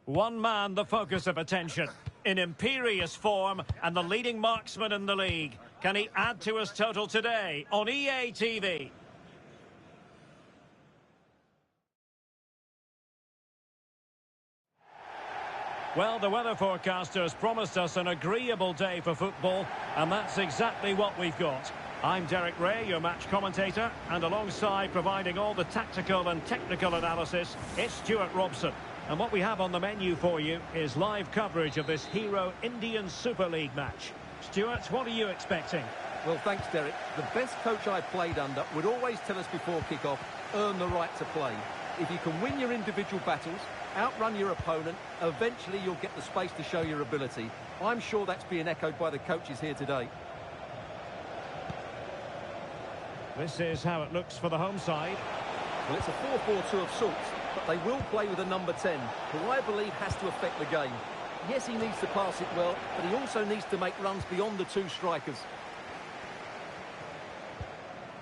One man the focus of attention, in imperious form and the leading marksman in the league. Can he add to his total today on EA TV? Well, the weather forecasters promised us an agreeable day for football, and that's exactly what we've got. I'm Derek Ray, your match commentator, and alongside providing all the tactical and technical analysis, it's Stuart Robson. And what we have on the menu for you is live coverage of this Hero Indian Super League match. Stuart, what are you expecting? Well, thanks, Derek. The best coach I played under would always tell us before kick-off, earn the right to play. If you can win your individual battles, outrun your opponent, eventually you'll get the space to show your ability. I'm sure that's being echoed by the coaches here today. This is how it looks for the home side. Well, it's a 4-4-2 of sorts, but they will play with a number 10, who I believe has to affect the game. Yes, he needs to pass it well, but he also needs to make runs beyond the two strikers.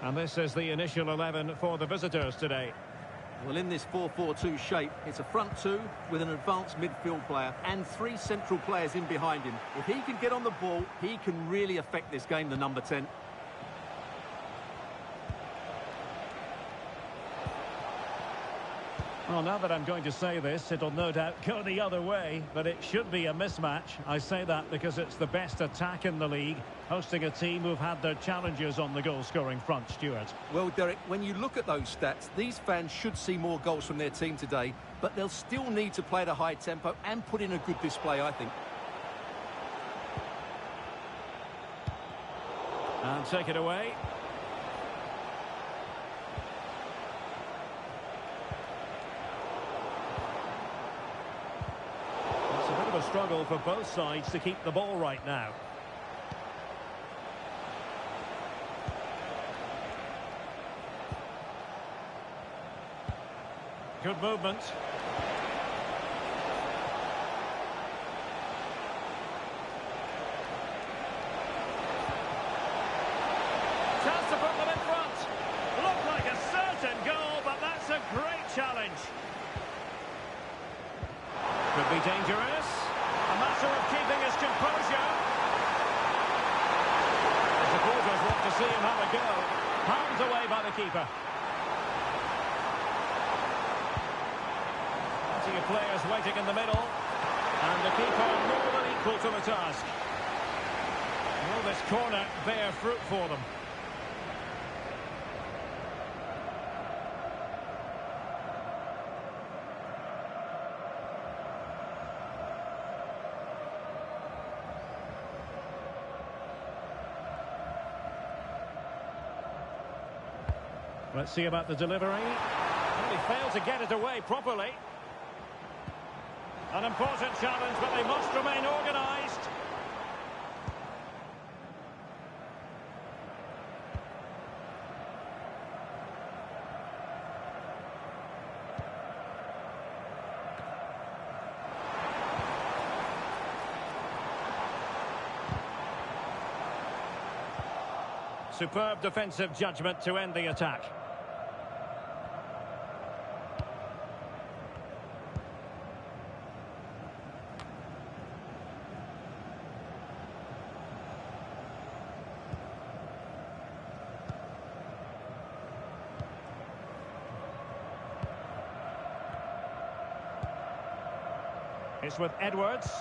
And this is the initial 11 for the visitors today. Well, in this 4-4-2 shape, it's a front two with an advanced midfield player and three central players in behind him. If he can get on the ball, he can really affect this game, the number 10. Well, now that I'm going to say this, it'll no doubt go the other way, but it should be a mismatch. I say that because it's the best attack in the league, hosting a team who've had their challenges on the goal-scoring front, Stuart. Well, Derek, when you look at those stats, these fans should see more goals from their team today, but they'll still need to play at a high tempo and put in a good display, I think. And take it away. A struggle for both sides to keep the ball right now. Good movement. Chance to put them in front. Looked like a certain goal, but that's a great challenge. Could be dangerous. A matter of keeping his composure. The supporters want to see him have a go. Palmed away by the keeper. Plenty of players waiting in the middle. And the keeper more than equal to the task. Will this corner bear fruit for them? Let's see about the delivery. Well, he failed to get it away properly. An important challenge, but they must remain organised. Superb defensive judgment to end the attack. It's with Edwards.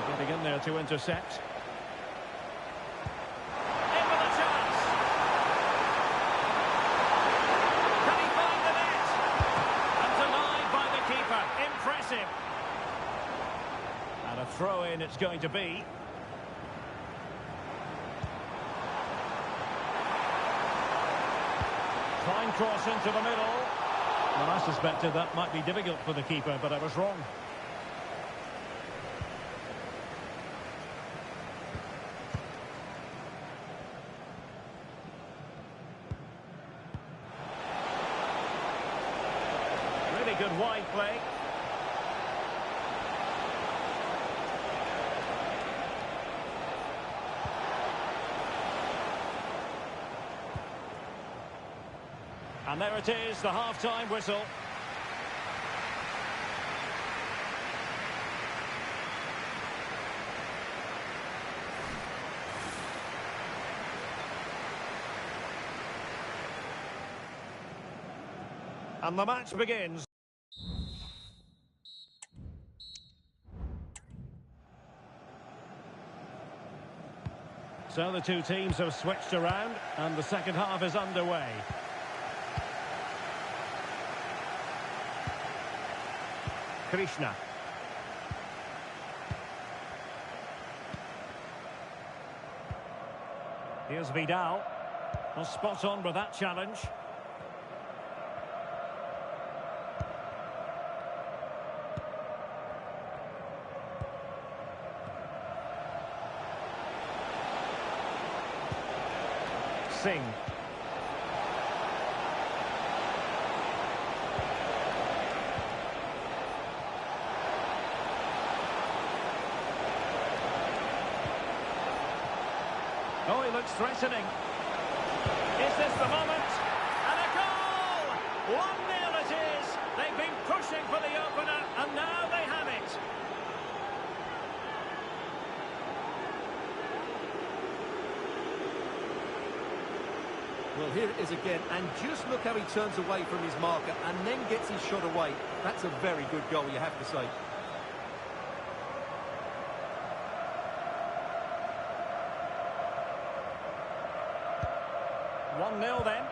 Getting in there to intercept. In with a chance. Can he find the net? And denied by the keeper. Impressive. And a throw-in it's going to be. Fine cross into the middle. Well, I suspected that might be difficult for the keeper, but I was wrong. Really good wide play. And there it is, the half-time whistle. And the match begins. So the two teams have switched around and the second half is underway. Krishna. Here's Vidal. Well, spot on with that challenge. Singh. Oh, he looks threatening. Is this the moment? And a goal! 1-0 it is. They've been pushing for the opener, and now they have it. Well, here it is again, and just look how he turns away from his marker and then gets his shot away. That's a very good goal, you have to say. One 1-0 then.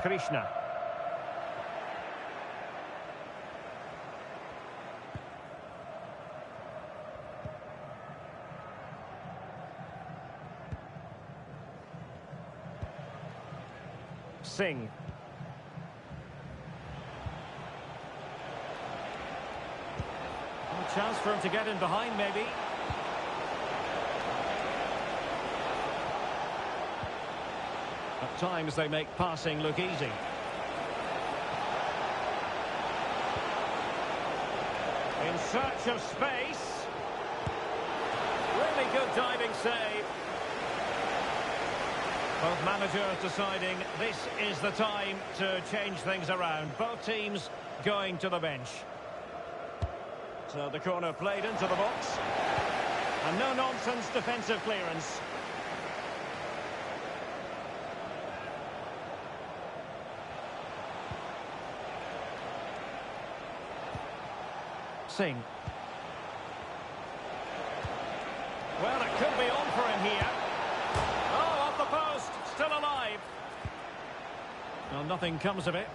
Krishna. Singh. A chance for him to get in behind, maybe. At times they make passing look easy. In search of space. Really good diving save. Both managers deciding this is the time to change things around. Both teams going to the bench. So the corner played into the box. And no-nonsense defensive clearance. Singh. Well, it could be on for him here. Oh, off the post, still alive. Well, nothing comes of it.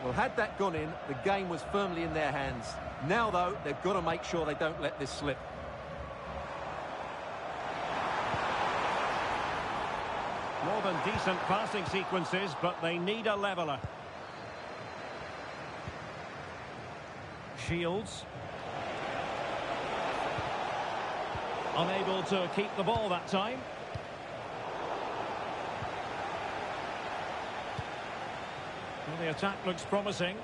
Well, had that gone in, the game was firmly in their hands. Now, though, they've got to make sure they don't let this slip. More than decent passing sequences, but they need a leveller. Shields. Unable to keep the ball that time. Well, the attack looks promising.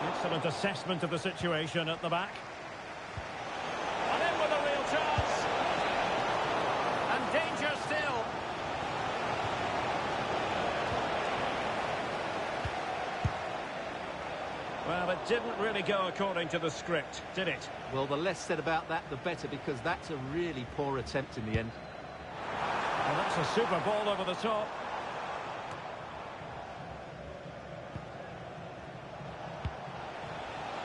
Excellent assessment of the situation at the back. And in with a real chance. And danger still. Well, it didn't really go according to the script, did it? Well, the less said about that, the better, because that's a really poor attempt in the end. Well, that's a super ball over the top.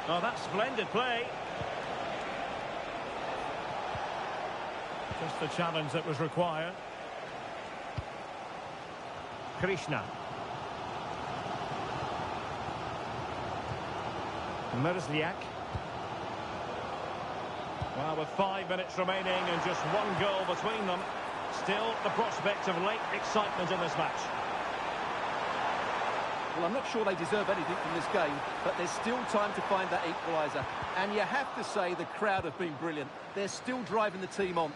Oh, that's splendid play. Just the challenge that was required. Krishna. Merzliak. Well, with 5 minutes remaining and just one goal between them, still the prospect of late excitement in this match. Well, I'm not sure they deserve anything from this game, but there's still time to find that equaliser. And you have to say the crowd have been brilliant. They're still driving the team on.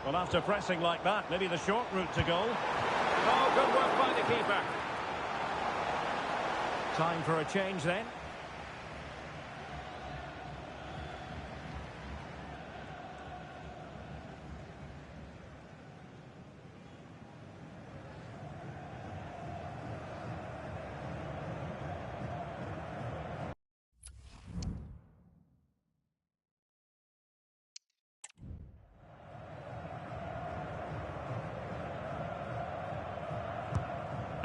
Well, after pressing like that, maybe the short route to goal. Oh, good work by the keeper. Time for a change then.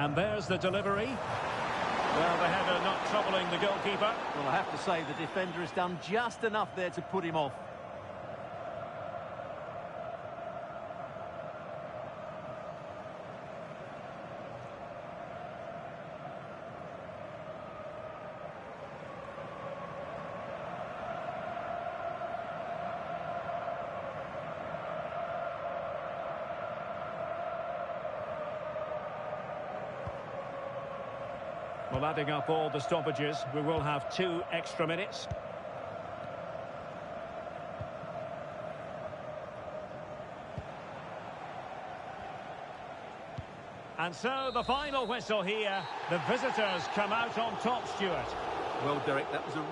And there's the delivery. Well, the header not troubling the goalkeeper. Well, I have to say the defender has done just enough there to put him off. Well, adding up all the stoppages, we will have 2 extra minutes. And so the final whistle here. The visitors come out on top, Stuart. Well, Derek, that was a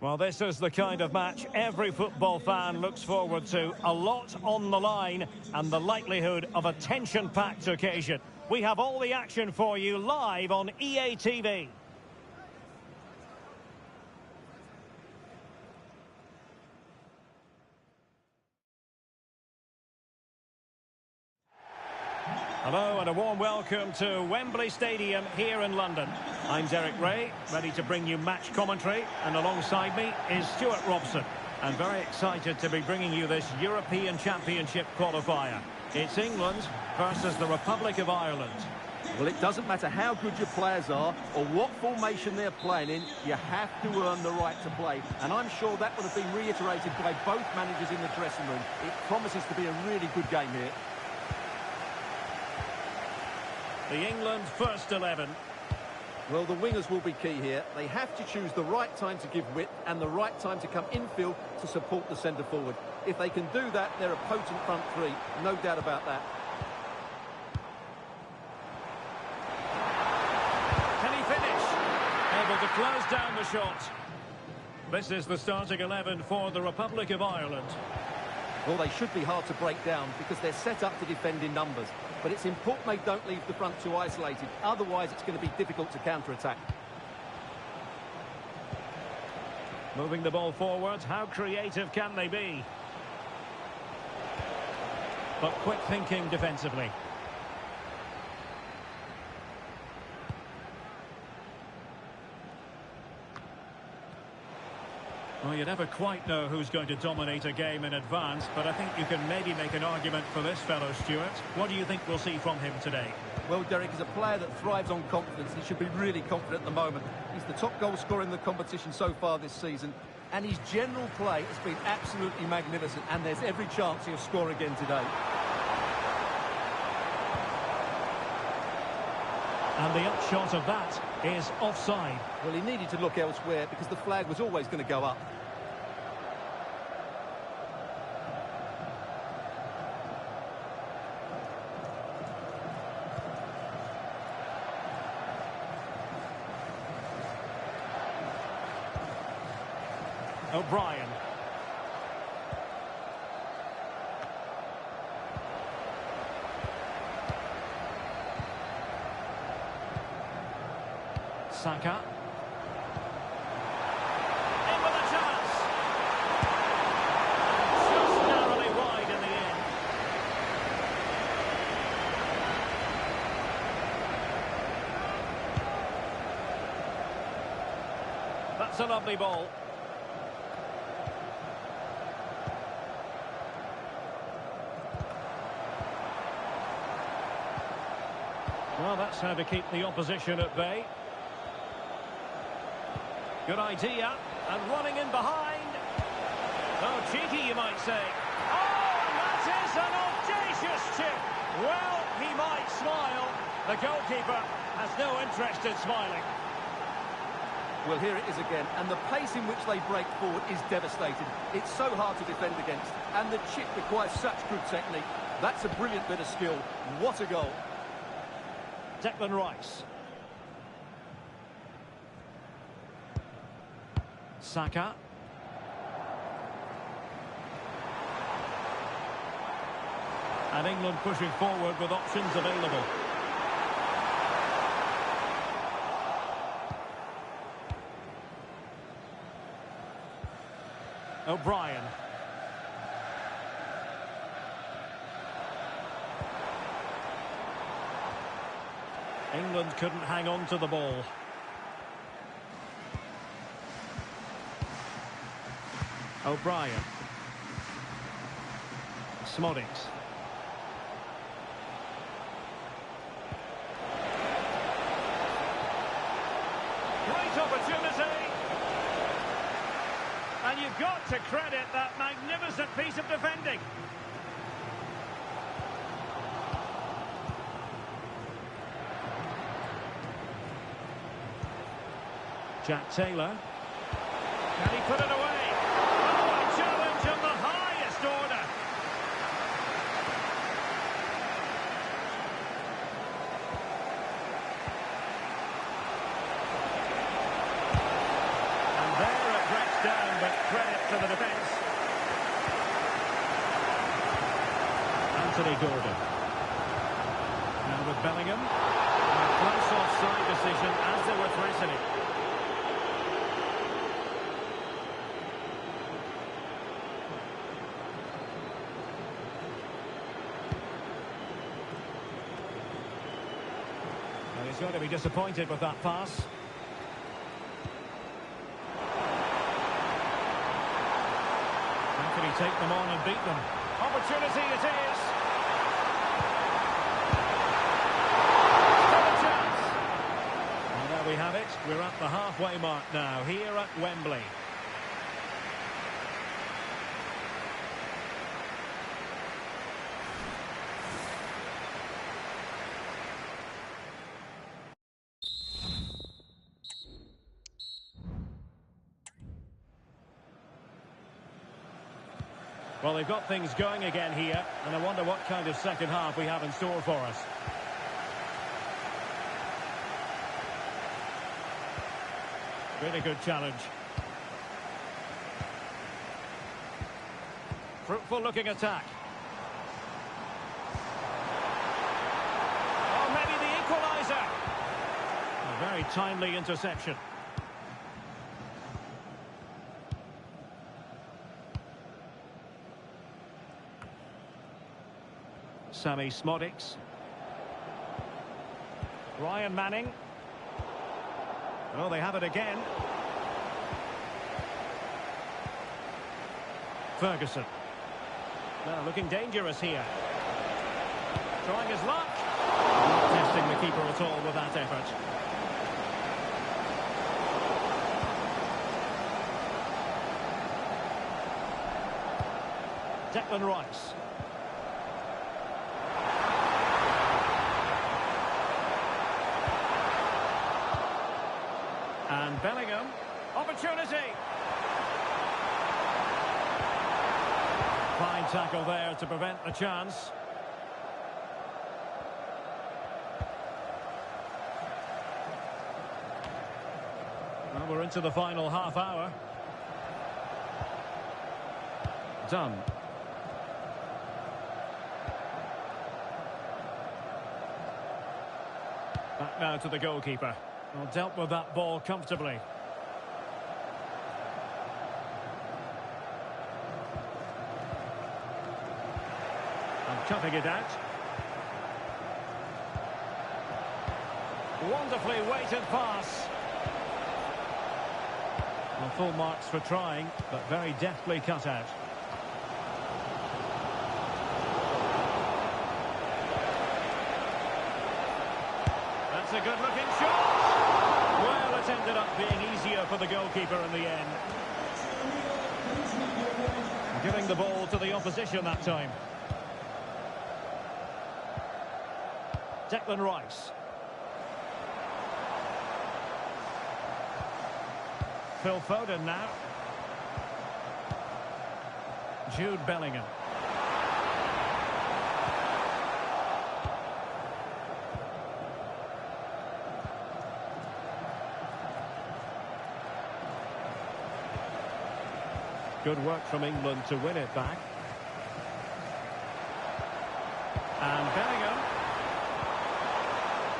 Well, this is the kind of match every football fan looks forward to. A lot on the line and the likelihood of a tension-packed occasion. We have all the action for you live on EA TV. Hello and a warm welcome to Wembley Stadium here in London. I'm Derek Ray, ready to bring you match commentary, and alongside me is Stuart Robson. I'm very excited to be bringing you this European Championship qualifier. It's England versus the Republic of Ireland. Well, it doesn't matter how good your players are or what formation they're playing in, you have to earn the right to play. And I'm sure that would have been reiterated by both managers in the dressing room. It promises to be a really good game here. The England first 11. Well, the wingers will be key here. They have to choose the right time to give width and the right time to come infield to support the centre-forward. If they can do that, they're a potent front three. No doubt about that. Can he finish? Able to close down the shot. This is the starting 11 for the Republic of Ireland. Well, they should be hard to break down because they're set up to defend in numbers. But it's important they don't leave the front two isolated. Otherwise, it's going to be difficult to counter-attack. Moving the ball forward, how creative can they be? But quick thinking defensively. Well, you never quite know who's going to dominate a game in advance, but I think you can maybe make an argument for this fellow, Stuart. What do you think we'll see from him today? Well, Derek is a player that thrives on confidence. He should be really confident at the moment. He's the top goal scorer in the competition so far this season, and his general play has been absolutely magnificent, and there's every chance he'll score again today. And the upshot of that is offside. Well, he needed to look elsewhere because the flag was always going to go up. O'Brien. Saka. In with a chance. Just narrowly wide in the end. That's a lovely ball. Well, that's how to keep the opposition at bay. Good idea, and running in behind. Oh, cheeky, you might say. Oh, and that is an audacious chip. Well, he might smile. The goalkeeper has no interest in smiling. Well, here it is again, and the pace in which they break forward is devastating. It's so hard to defend against, and the chip requires such good technique. That's a brilliant bit of skill. What a goal. Declan Rice. Saka. And England pushing forward with options available. O'Brien. England couldn't hang on to the ball. O'Brien. Smodics. Great opportunity. And you've got to credit that magnificent piece of defending. Jack Taylor. Can he put it away? Oh, a challenge of the highest order. And there it breaks down, but credit to the defence. Anthony Gordon. Now with Bellingham. And a close offside decision as they were threatening. He's going to be disappointed with that pass. How can he take them on and beat them? Opportunity it is. Still a chance. And there we have it. We're at the halfway mark now, here at Wembley. Well, they've got things going again here, and I wonder what kind of second half we have in store for us. Really good challenge. Fruitful looking attack. Oh, maybe the equaliser. A very timely interception. Sammy Smodics. Ryan Manning. Oh, they have it again. Ferguson. Now looking dangerous here. Trying his luck. Testing keeper at all with that effort. Declan Rice. And Bellingham. Opportunity. Fine tackle there to prevent the chance. Well, we're into the final half hour. Done. Back now to the goalkeeper. Well, dealt with that ball comfortably. And cutting it out. Wonderfully weighted pass. Well, full marks for trying, but very deftly cut out. That's a good-looking shot. Well, it ended up being easier for the goalkeeper in the end. Giving the ball to the opposition that time. Declan Rice. Phil Foden now. Jude Bellingham. Good work from England to win it back. And Bellingham.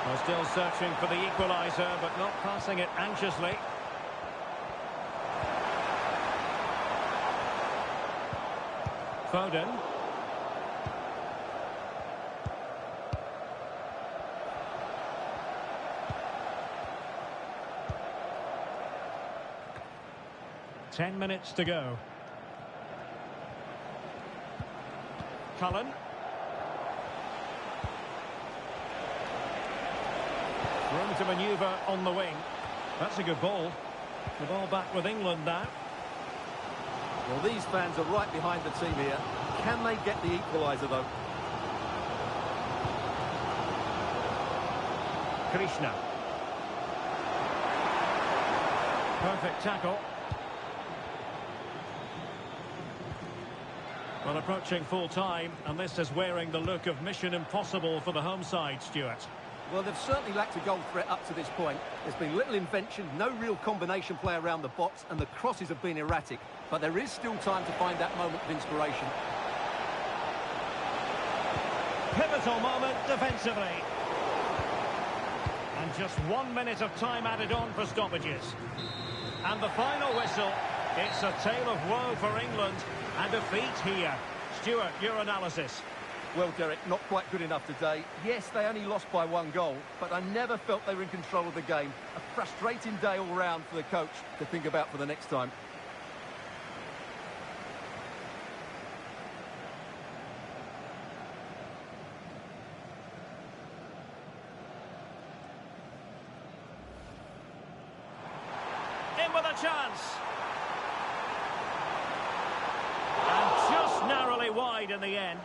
Well, still searching for the equaliser, but not passing it anxiously. Foden. Ten minutes to go. Cullen. Room to manoeuvre on the wing. That's a good ball. The ball back with England now. Well, these fans are right behind the team here. Can they get the equaliser, though? Krishna. Perfect tackle. Well, approaching full time, and this is wearing the look of mission impossible for the home side, Stuart. Well, they've certainly lacked a goal threat up to this point. There's been little invention, no real combination play around the box, and the crosses have been erratic. But there is still time to find that moment of inspiration. Pivotal moment defensively. And just 1 minute of time added on for stoppages. And the final whistle. It's a tale of woe for England and defeat here. Stuart, your analysis. Well, Derek, not quite good enough today. Yes, they only lost by 1 goal, but I never felt they were in control of the game. A frustrating day all round for the coach to think about for the next time. In with a chance. And just narrowly wide in the end.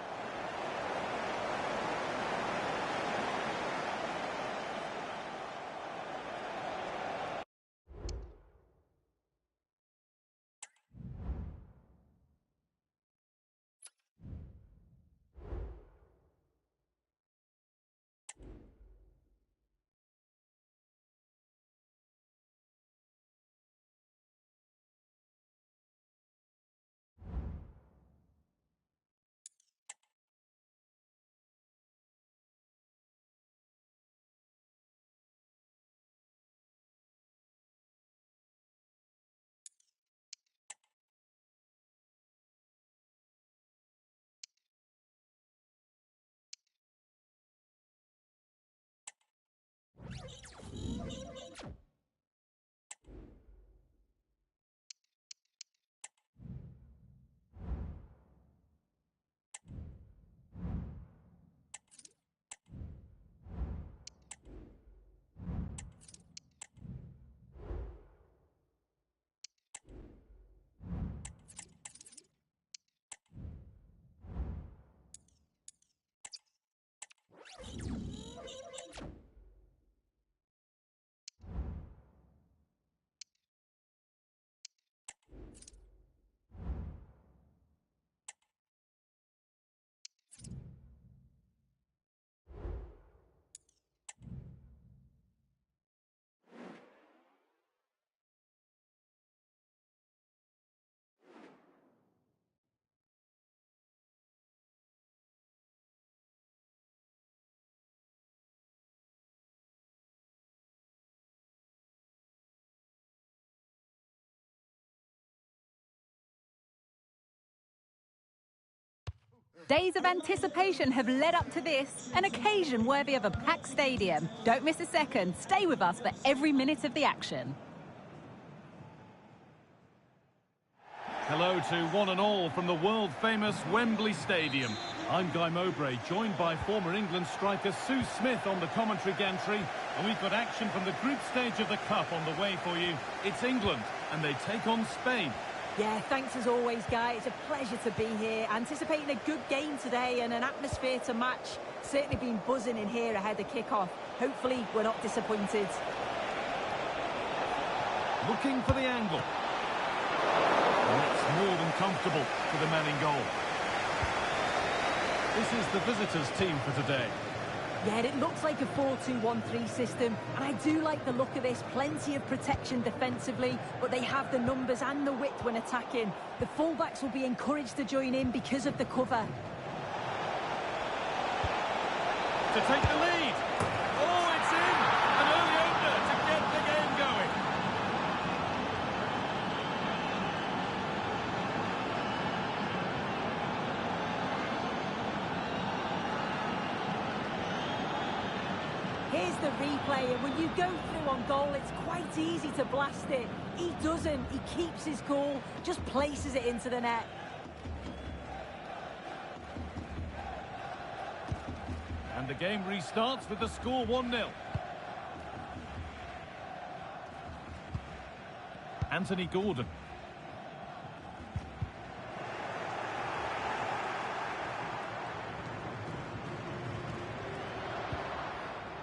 Days of anticipation have led up to this, an occasion worthy of a packed stadium. Don't miss a second. Stay with us for every minute of the action. Hello to one and all from the world-famous Wembley Stadium. I'm Guy Mowbray, joined by former England striker Sue Smith on the commentary gantry, and we've got action from the group stage of the Cup on the way for you. It's England, and they take on Spain. Yeah, thanks as always, Guy. It's a pleasure to be here. Anticipating a good game today and an atmosphere to match. Certainly been buzzing in here ahead of kick-off. Hopefully, we're not disappointed. Looking for the angle. And it's more than comfortable for the man in goal. This is the visitors' team for today. Yeah, it looks like a 4-2-1-3 system, and I do like the look of this. Plenty of protection defensively, but they have the numbers and the width when attacking. The fullbacks will be encouraged to join in because of the cover. To take the lead. Oh, it's in! An early opener to get the game going. Here's the replay, and when you go through on goal, it's quite easy to blast it. He doesn't. He keeps his cool, just places it into the net. And the game restarts with the score 1-0. Anthony Gordon.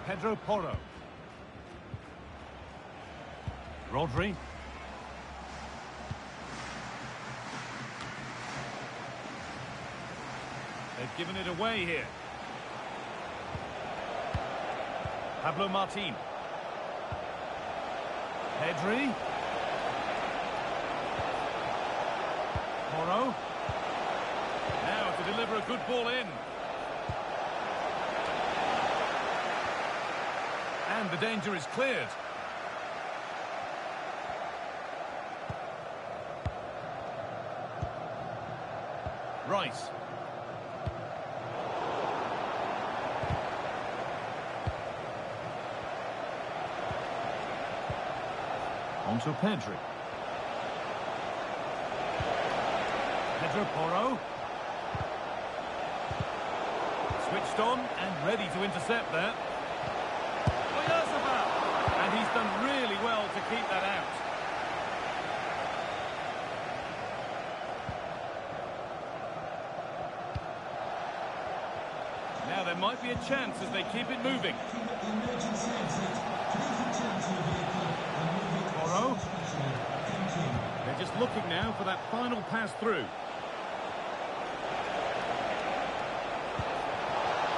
Pedro Porro. Rodri. They've given it away here. Pablo Martin. Pedri. Porro. Now to deliver a good ball in. And the danger is cleared. Rice. On to Pedri. Pedro Porro. Switched on and ready to intercept there. And he's done really well to keep that out. Now there might be a chance as they keep it moving. Porro. They're just looking now for that final pass through.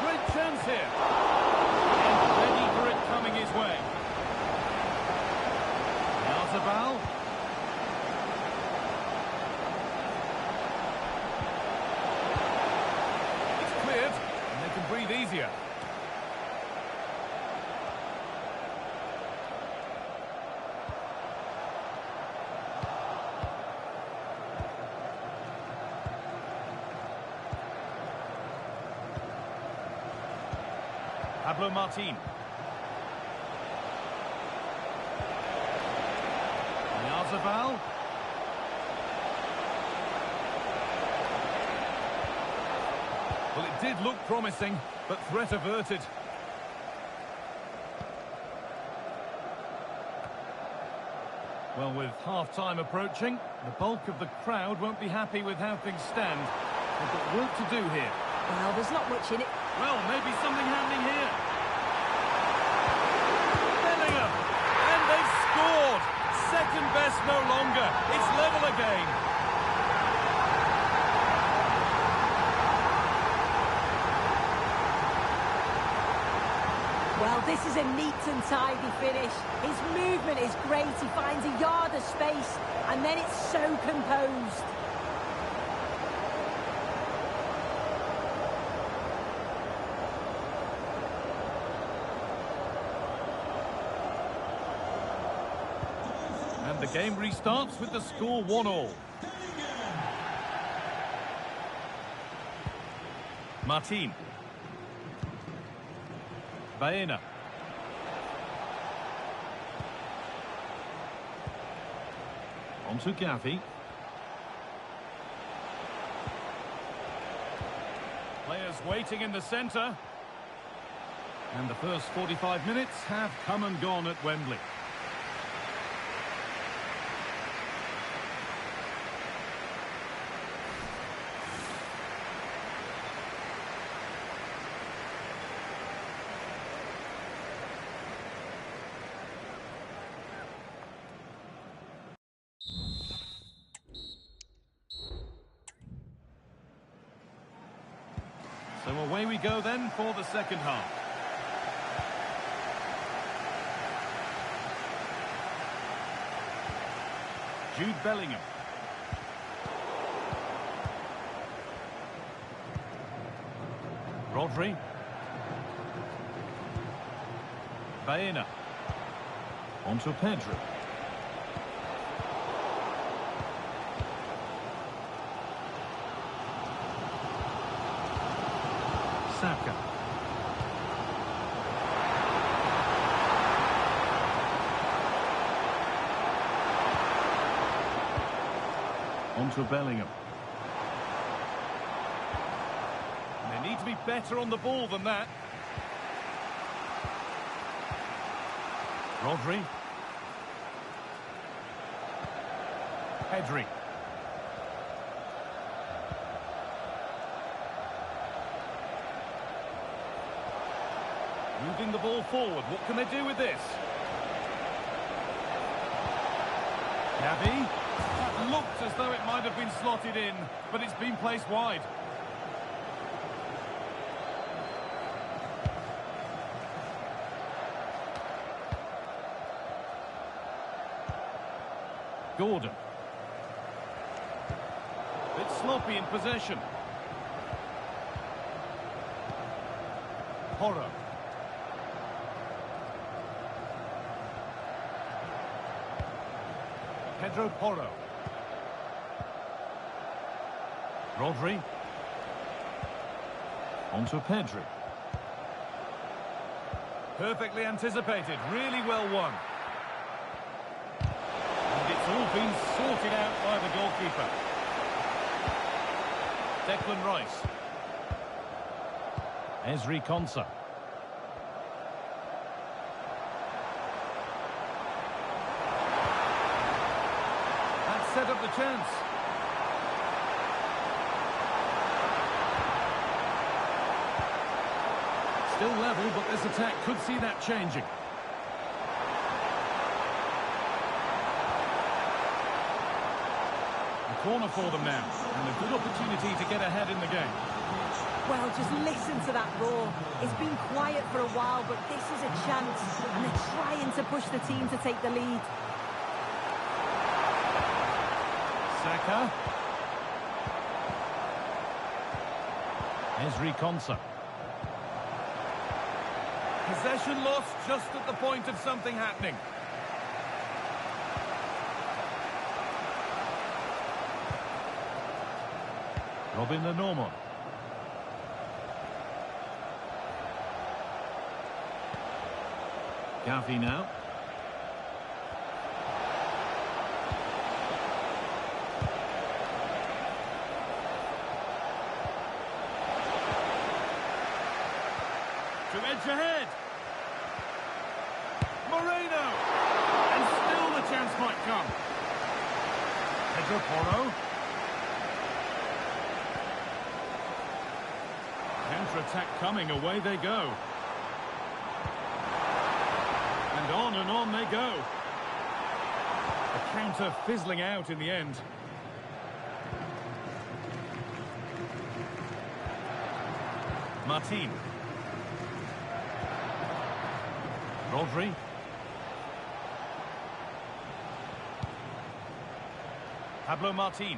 Great chance here. And ready for it coming his way. Zabal. It's cleared, and they can breathe easier. Pablo Martin. Zabal. Well, it did look promising, but threat averted. Well, with half-time approaching, the bulk of the crowd won't be happy with how things stand. They've got work to do here. Well, there's not much in it. Well, maybe something happening here. Bellingham! And they've scored! Second best no longer. It's level again. Well, this is a neat and tidy finish. His movement is great. He finds a yard of space, and then it's so composed. And the game restarts with the score 1-1. Martin. Baena. On to Gavi. Players waiting in the centre. And the first 45 minutes have come and gone at Wembley. So away we go then for the second half. Jude Bellingham. Rodri. Baena. On to Pedro. Saka. On to Bellingham. They need to be better on the ball than that. Rodri. Pedri. Moving the ball forward. What can they do with this? Gavi. That looked as though it might have been slotted in, but it's been placed wide. Gordon. Bit sloppy in possession. Porro. Pedro Porro. Rodri. On to Pedro. Perfectly anticipated, really well won. And it's all been sorted out by the goalkeeper. Declan Rice. Ezri Konsa. That set up the chance. Still level, but this attack could see that changing. A corner for them now, and a good opportunity to get ahead in the game. Well, just listen to that roar. It's been quiet for a while, but this is a chance, and they're trying to push the team to take the lead. Saka. Ezri Konsa. Possession lost just at the point of something happening. Robin the Norman. Gavi now. To edge ahead. Moreno. And still the chance might come. Pedro Porro. Counter-attack coming, away they go. And on they go. The counter fizzling out in the end. Martin. Rodri. Pablo Martin.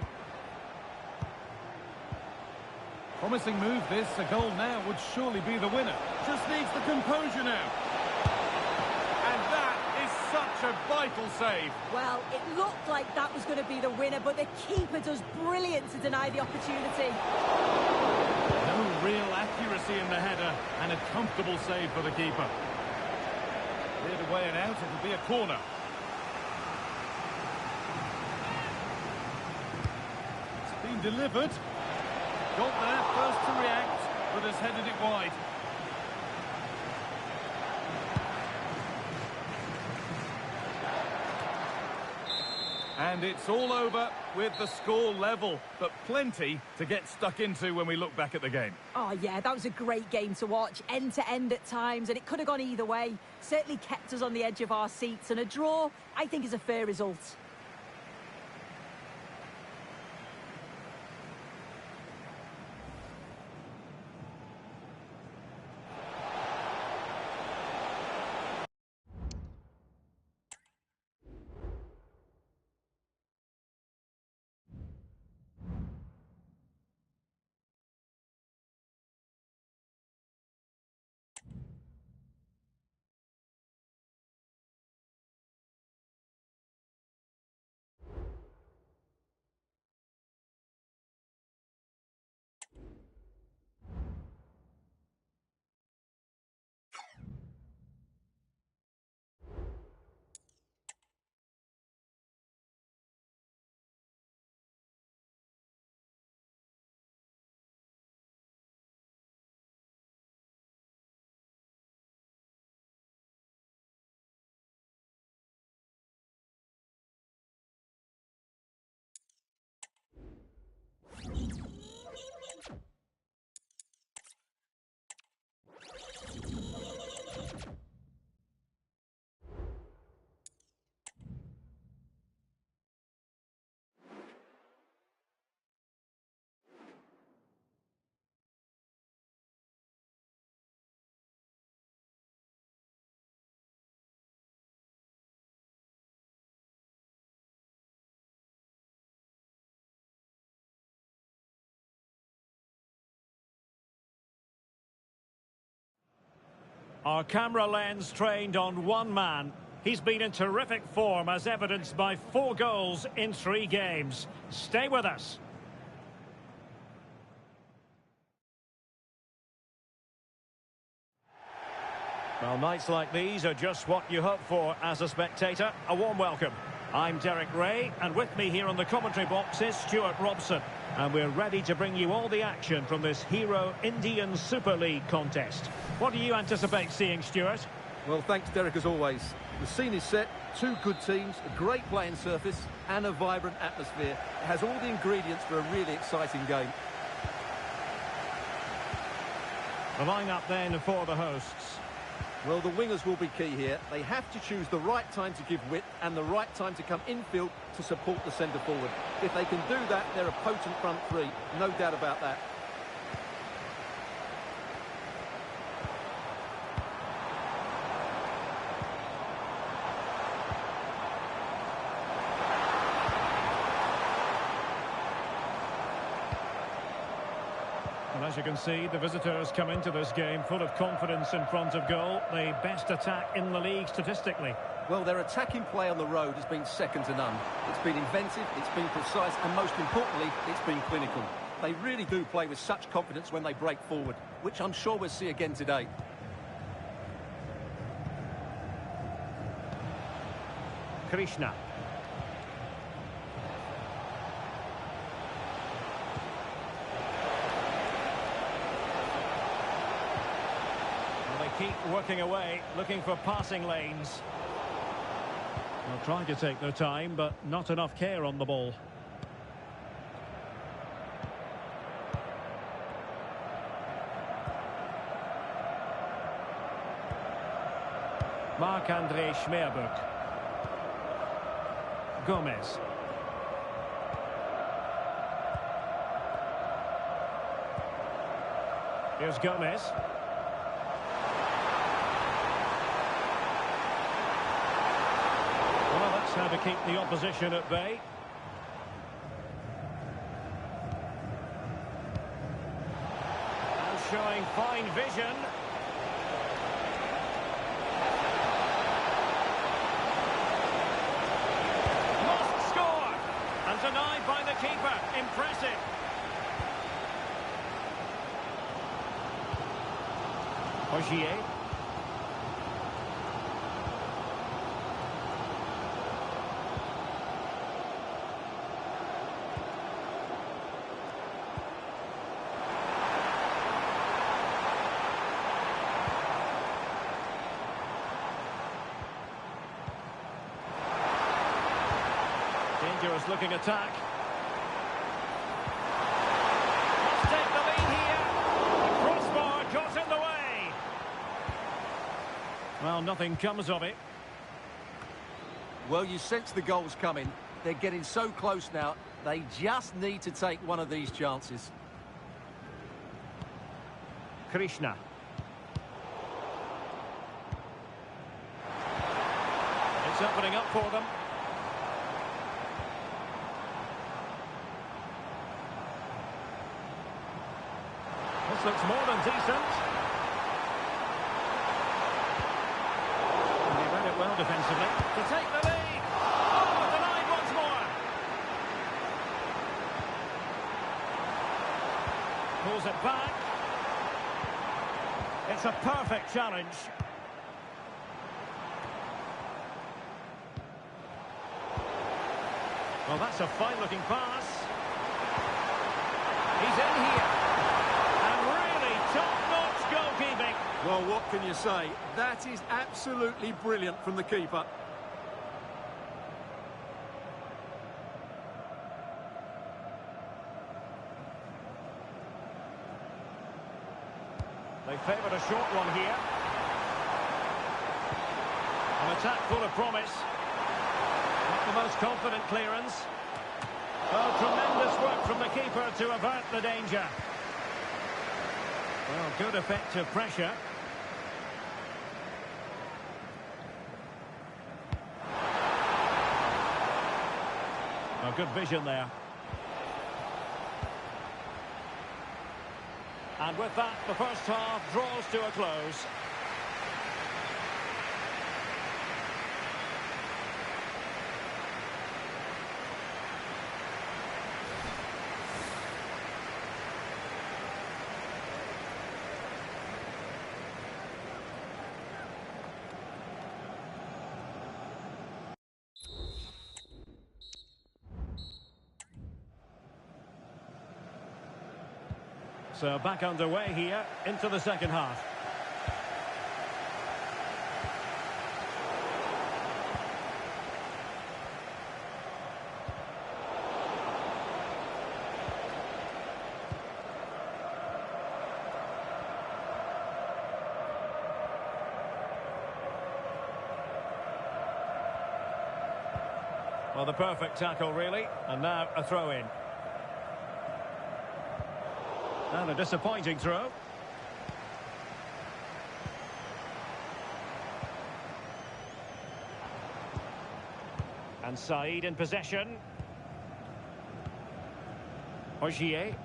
Promising move this, a goal now would surely be the winner. Just needs the composure now. And that is such a vital vital save. Well, it looked like that was going to be the winner, but the keeper does brilliant to deny the opportunity. No real accuracy in the header, and a comfortable save for the keeper. Cleared away and out, it'll be a corner. It's been delivered. Got there first to react, but has headed it wide. And it's all over with the score level, but plenty to get stuck into when we look back at the game. Oh, yeah, that was a great game to watch, end-to-end at times, and it could have gone either way. Certainly kept us on the edge of our seats, and a draw, I think, is a fair result. Our camera lens trained on one man. He's been in terrific form as evidenced by 4 goals in 3 games. Stay with us. Well, nights like these are just what you hope for as a spectator. A warm welcome. I'm Derek Ray, and with me here on the commentary box is Stuart Robson. And we're ready to bring you all the action from this Hero Indian Super League contest. What do you anticipate seeing, Stuart? Well, thanks, Derek, as always. The scene is set, 2 good teams, a great playing surface and a vibrant atmosphere. It has all the ingredients for a really exciting game. The line-up then for the hosts. Well, the wingers will be key here. They have to choose the right time to give width and the right time to come infield to support the centre forward. If they can do that, they're a potent front three, no doubt about that. And as you can see, the visitors come into this game full of confidence in front of goal. The best attack in the league statistically. Well, their attacking play on the road has been second to none. It's been inventive, it's been precise, and most importantly, it's been clinical. They really do play with such confidence when they break forward, which I'm sure we'll see again today. Krishna. Keep working away, looking for passing lanes. They'll try to take their time, but not enough care on the ball. Marc-André Schmerbuk. Gomez. Here's Gomez. How to keep the opposition at bay. And showing fine vision. impressive. Ogier. Dangerous looking attack. Must take the lead here. The crossbar got in the way. Well, nothing comes of it. Well, you sense the goal's coming. They're getting so close now. They just need to take one of these chances. Krishna. It's opening up for them. This looks more than decent. And he read it well defensively. To take the lead. Oh, denied once more. Pulls it back. It's a perfect challenge. Well, that's a fine-looking pass. He's in here. And really top-notch goalkeeping. Well, what can you say? That is absolutely brilliant from the keeper. They favoured a short one here. An attack full of promise. Not the most confident clearance. Oh, tremendous work from the keeper to avert the danger. Well, good effective pressure. Oh, good vision there. And with that, the first half draws to a close. So back underway here into the second half. Well, the perfect tackle, really. And now a throw-in. And a disappointing throw. And Said in possession. Ogier.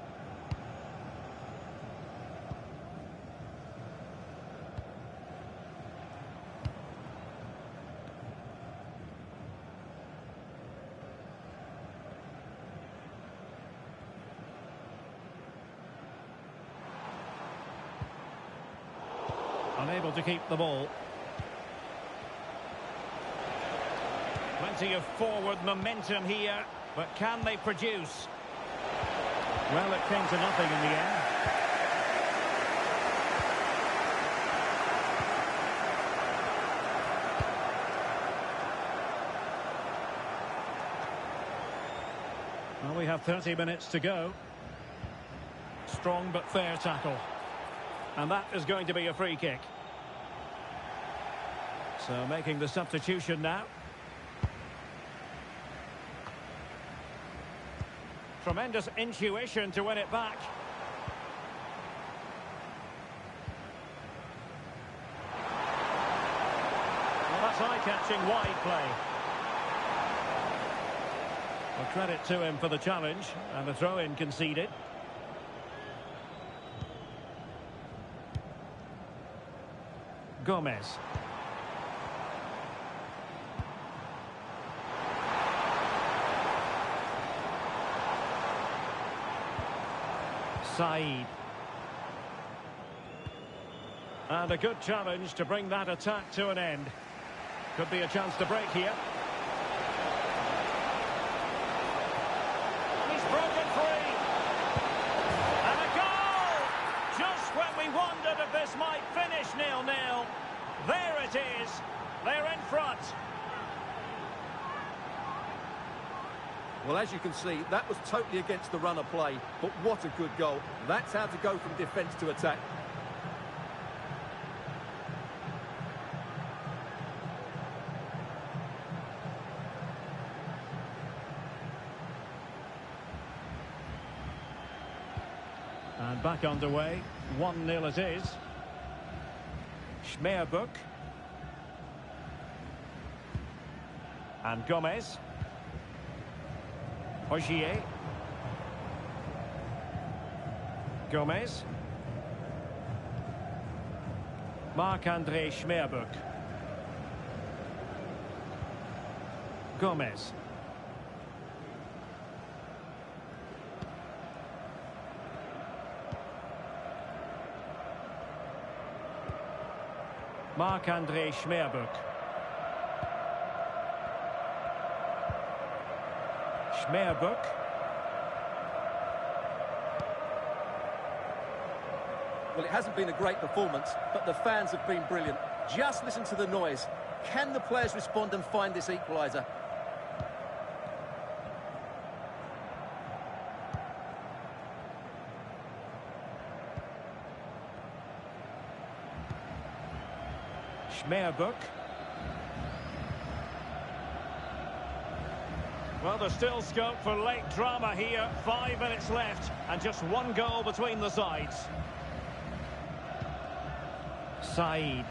Unable to keep the ball. Plenty of forward momentum here, but can they produce? Well, it came to nothing in the end. Well, we have 30 minutes to go. Strong but fair tackle. And that is going to be a free kick. So making the substitution now. Tremendous intuition to win it back. Well, that's eye-catching wide play. Well, credit to him for the challenge, and the throw-in conceded. Gomez. Saeed. And a good challenge to bring that attack to an end. Could be a chance to break here. He's broken free. And a goal! Just when we wondered if this might finish 0-0. There it is. They're in front. Well, as you can see, that was totally against the run of play. But what a good goal. That's how to go from defence to attack. And back underway. 1-0 it is. Schmeerbuck. And Gomez. Ogier. Gomez. Marc-André Schmeerbuck. Gomez. Marc-André Schmeerbuck. Schmeerbuck. Well, it hasn't been a great performance, but the fans have been brilliant. Just listen to the noise. Can the players respond and find this equaliser? Schmeerbuck. Well, there's still scope for late drama here. 5 minutes left and just one goal between the sides. Saeed.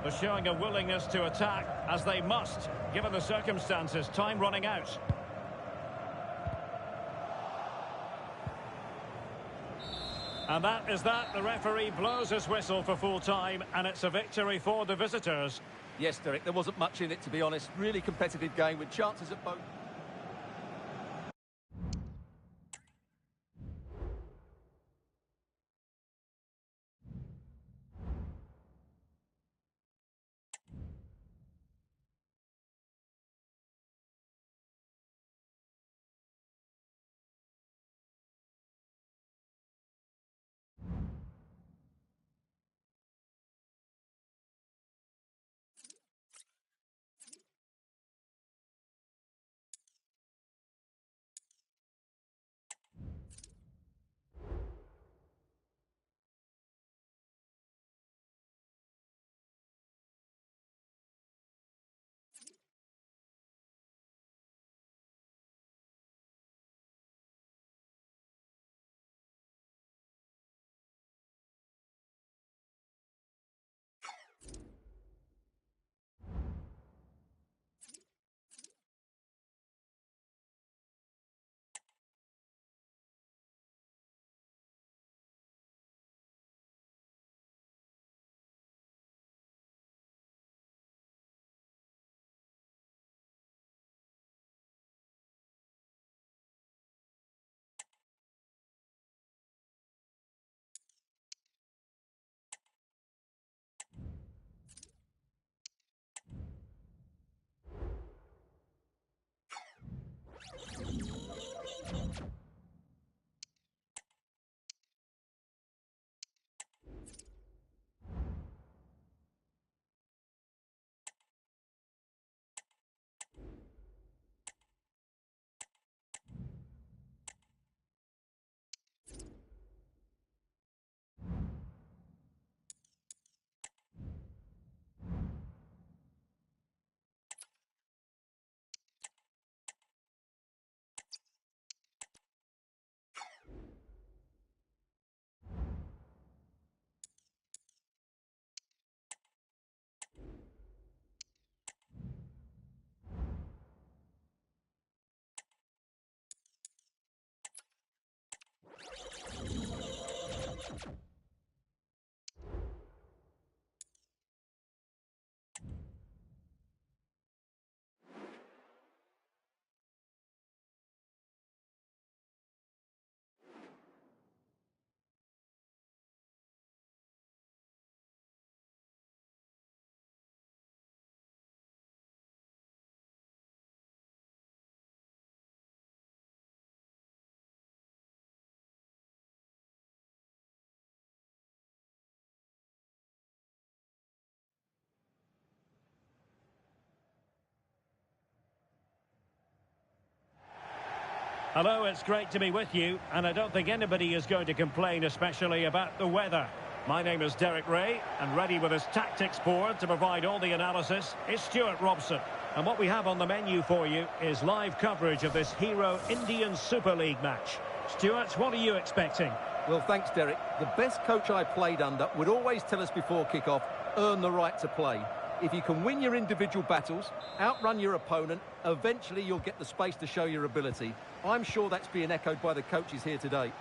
They're showing a willingness to attack, as they must, given the circumstances. Time running out. And that is that. The referee blows his whistle for full time, and it's a victory for the visitors. Yes, Derek, there wasn't much in it, to be honest. Really competitive game with chances at both. Hello, it's great to be with you, and I don't think anybody is going to complain, especially about the weather. My name is Derek Ray, and ready with his tactics board to provide all the analysis is Stuart Robson. And what we have on the menu for you is live coverage of this Hero Indian Super League match. Stuart, what are you expecting? Well, thanks, Derek. The best coach I played under would always tell us before kick-off, earn the right to play. If you can win your individual battles, outrun your opponent, eventually you'll get the space to show your ability. I'm sure that's being echoed by the coaches here today.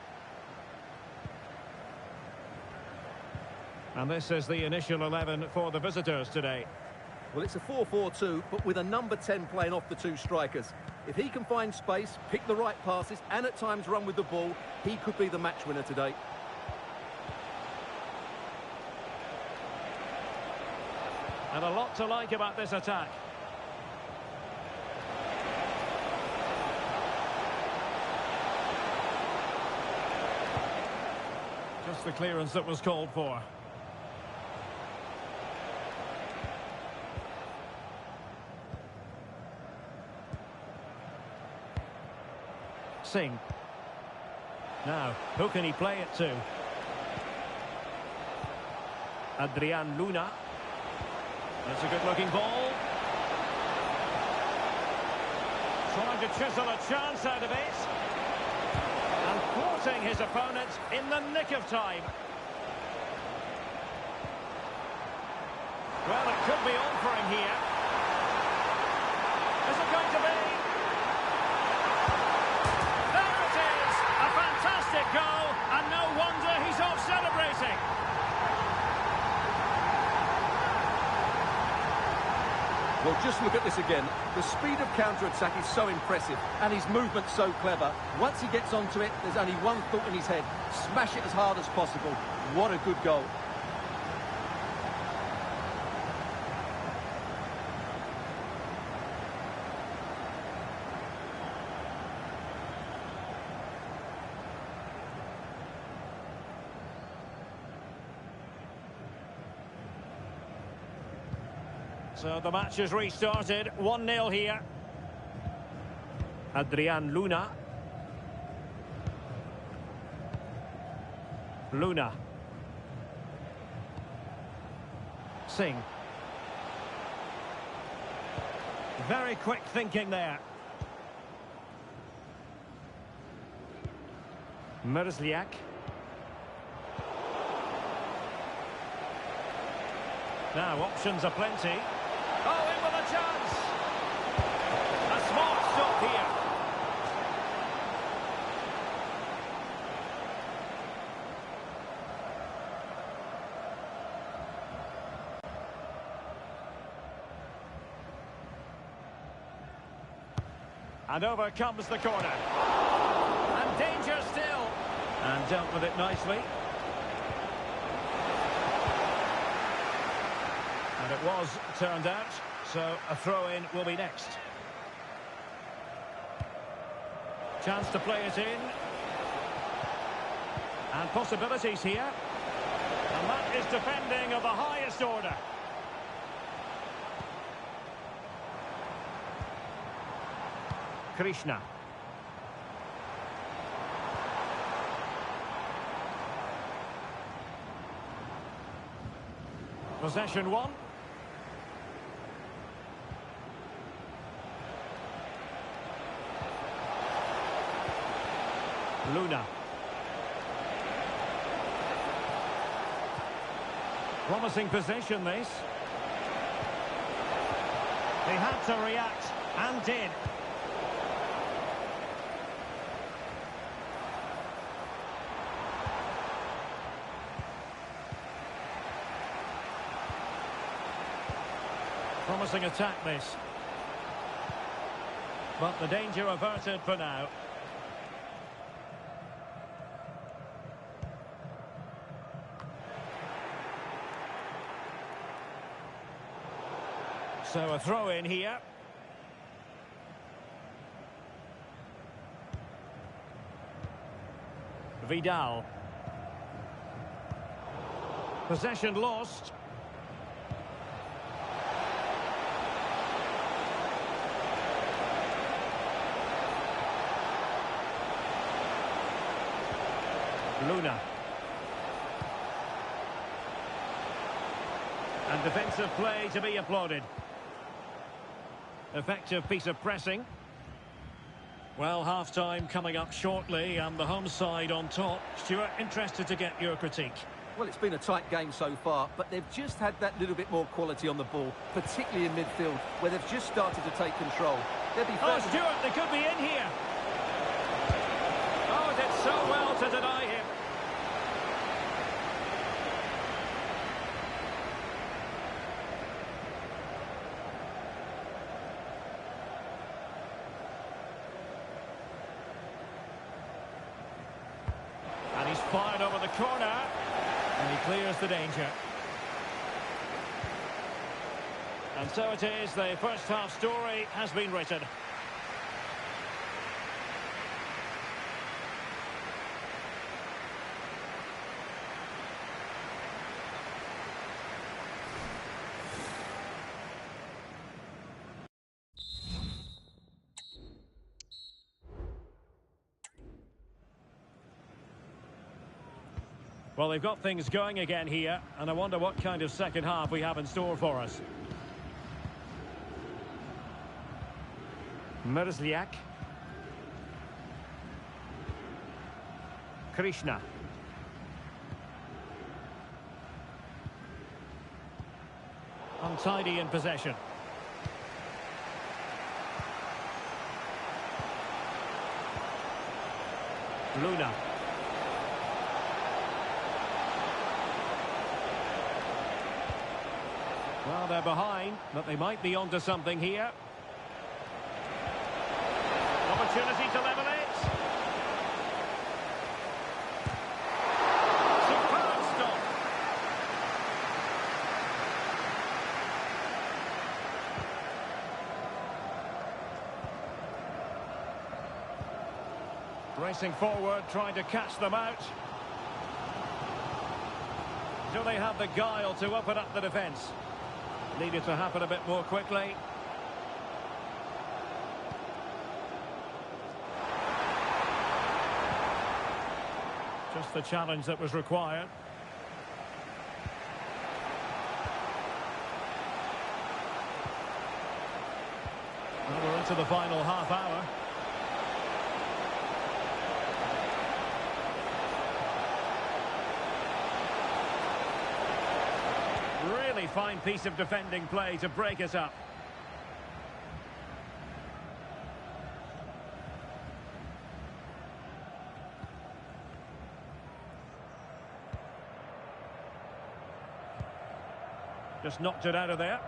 And this is the initial 11 for the visitors today. Well, it's a 4-4-2, but with a number 10 playing off the two strikers. If he can find space, pick the right passes, and at times run with the ball, he could be the match winner today. And a lot to like about this attack. Just the clearance that was called for. Singh. Now, who can he play it to? Adrian Luna. That's a good-looking ball. Trying to chisel a chance out of it. And thwarting his opponent in the nick of time. Well, it could be on for him here. Is it going to be? There it is! A fantastic goal, and no wonder he's off celebrating. Well, just look at this again. The speed of counter-attack is so impressive, and his movement's so clever. Once he gets onto it, there's only one thought in his head. Smash it as hard as possible. What a good goal. So the match has restarted, 1-0 here. Adrian Luna. Luna. Singh. Very quick thinking there. Merzliak. Now options are plenty. Oh, in with a chance! A smart stop here. And over comes the corner. And danger still. And dealt with it nicely. And it was turned out, so a throw-in will be next. Chance to play it in. And possibilities here. And that is defending of the highest order. Krishna. Possession one. Luna. Promising position, this. They had to react, and did. Promising attack, this. But the danger averted for now. So a throw in here. Vidal. Possession lost. Luna. And defensive play to be applauded. Effective piece of pressing. Well, half-time coming up shortly and the home side on top. Stuart, interested to get your critique. Well, it's been a tight game so far, but they've just had that little bit more quality on the ball, particularly in midfield, where they've just started to take control. They'll be Oh, Stuart, they could be in here. Oh, did so well to deny him. And he's fired over the corner. And he clears the danger. And so it is, the first half story has been written. Well, they've got things going again here, and I wonder what kind of second half we have in store for us. Merzliak. Krishna. Untidy in possession. Luna. Well, they're behind, but they might be onto something here. Opportunity to level it. Superb stop. Racing forward, trying to catch them out. Do they have the guile to open up the defence? Needed to happen a bit more quickly. Just the challenge that was required. Well, we're into the final half hour. Really fine piece of defending play to break us up. Just knocked it out of there.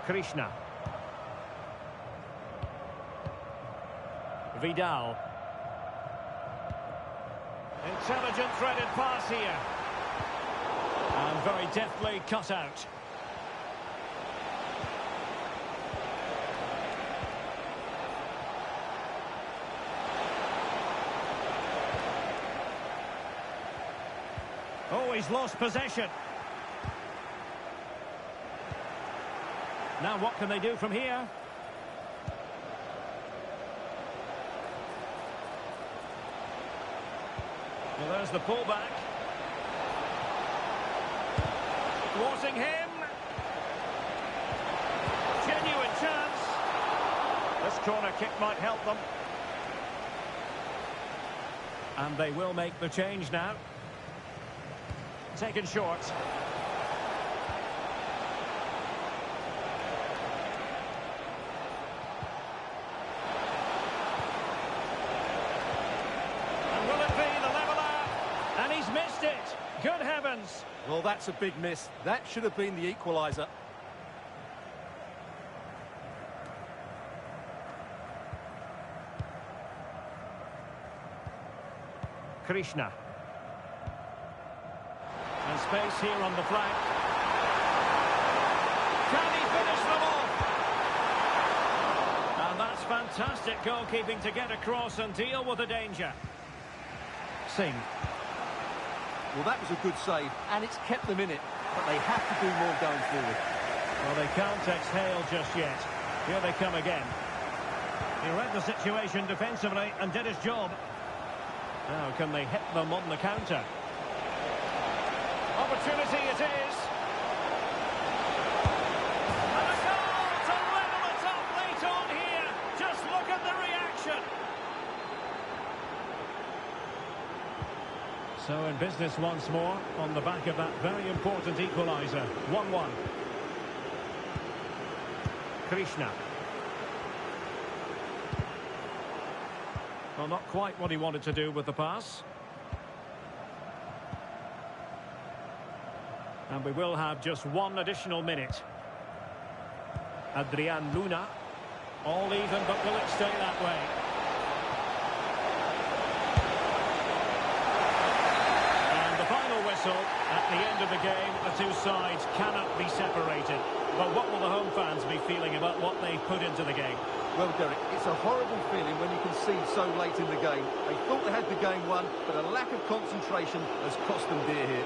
Krishna. Vidal. Intelligent threaded pass here. And very deftly cut out. Oh, he's lost possession. Now what can they do from here? Well, there's the pullback. Thwarting him. Genuine chance. This corner kick might help them. And they will make the change now. Taken short. And will it be the leveller? And he's missed it. Good heavens. Well, that's a big miss. That should have been the equaliser. Krishna. And space here on the flank. Can he finish them off? And that's fantastic goalkeeping to get across and deal with the danger. Singh. Well, that was a good save, and it's kept them in it. But they have to do more going forward. Well, they can't exhale just yet. Here they come again. He read the situation defensively and did his job. Now, can they hit them on the counter? Opportunity it is. And a goal to level it up late on here. Just look at the reaction. So in business once more on the back of that very important equaliser. 1-1. Krishna. Well, not quite what he wanted to do with the pass. And we will have just one additional minute. Adrian Luna. All even, but will it stay that way? And the final whistle. At the end of the game, the two sides cannot be separated. But what will the home fans be feeling about what they've put into the game? Well, Derek, it's a horrible feeling when you concede so late in the game. They thought they had the game won, but a lack of concentration has cost them dear here.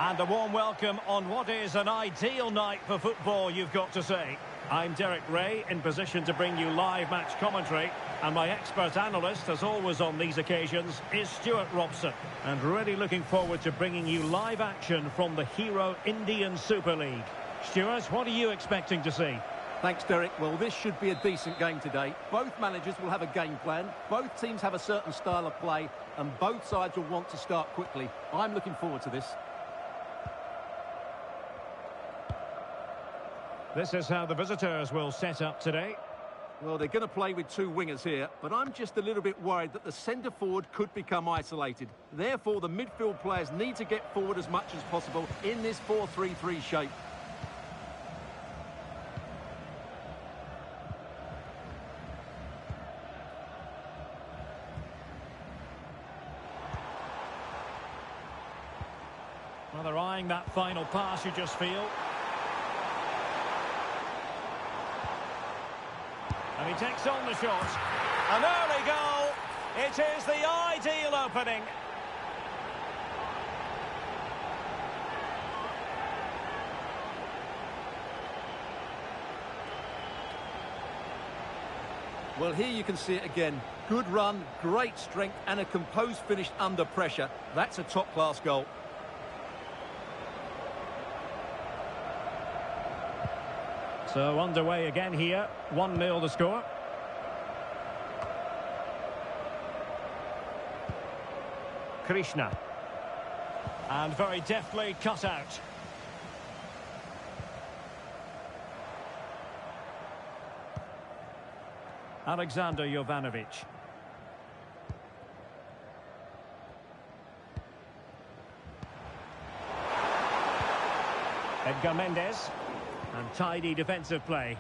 And a warm welcome on what is an ideal night for football, you've got to say. I'm Derek Ray, in position to bring you live match commentary. And my expert analyst, as always on these occasions, is Stuart Robson. And really looking forward to bringing you live action from the Hero Indian Super League. Stuart, what are you expecting to see? Thanks, Derek. Well, this should be a decent game today. Both managers will have a game plan. Both teams have a certain style of play. And both sides will want to start quickly. I'm looking forward to this. This is how the visitors will set up today. Well, they're going to play with two wingers here, but I'm just a little bit worried that the centre-forward could become isolated. Therefore, the midfield players need to get forward as much as possible in this 4-3-3 shape. Well, they're eyeing that final pass, you just feel. And he takes on the shot. An early goal. It is the ideal opening. Well, here you can see it again. Good run, great strength, and a composed finish under pressure. That's a top-class goal. So underway again here. 1-0 the score. Krishna. And very deftly cut out. Alexander Jovanovic. Edgar Mendes. And tidy defensive play.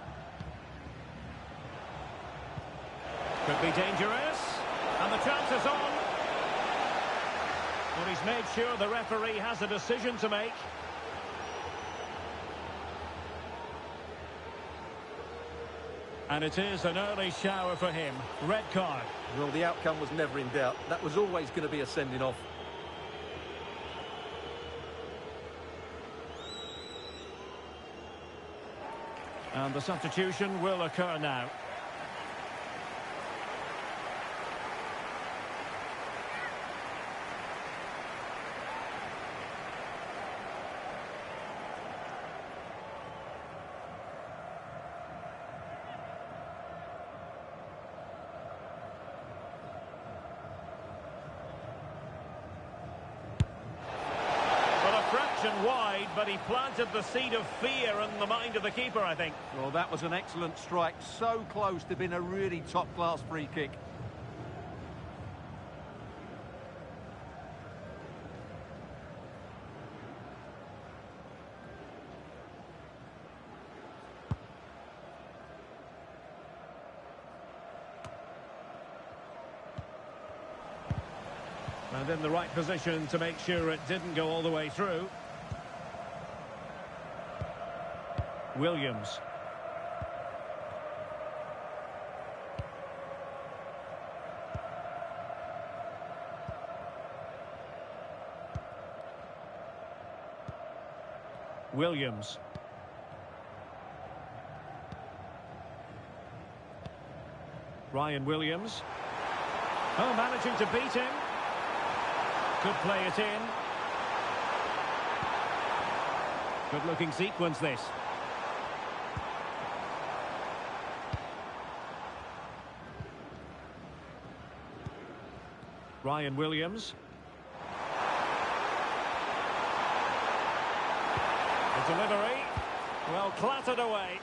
Could be dangerous. And the chance is on. Well, he's made sure the referee has a decision to make. And it is an early shower for him. Red card. Well, the outcome was never in doubt. That was always going to be a sending off. And the substitution will occur now. Wide, but he planted the seed of fear in the mind of the keeper, I think. Well, that was an excellent strike. So close to being a really top-class free kick. And in the right position to make sure it didn't go all the way through. Williams. Williams. Ryan Williams. Oh, managing to beat him. Could play it in. Good-looking sequence, this. Ryan Williams. The delivery. Well, clattered away.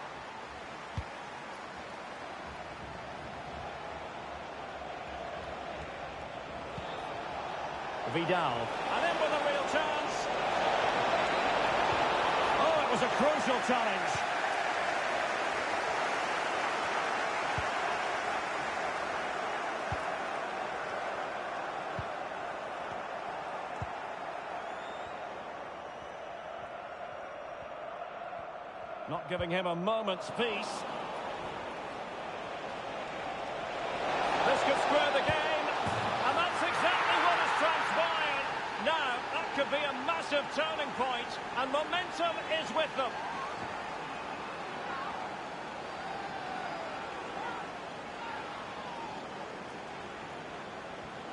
Vidal. And in with a real chance. Oh, it was a crucial challenge. Not giving him a moment's peace. This could square the game. And that's exactly what has transpired. Now, that could be a massive turning point, and momentum is with them.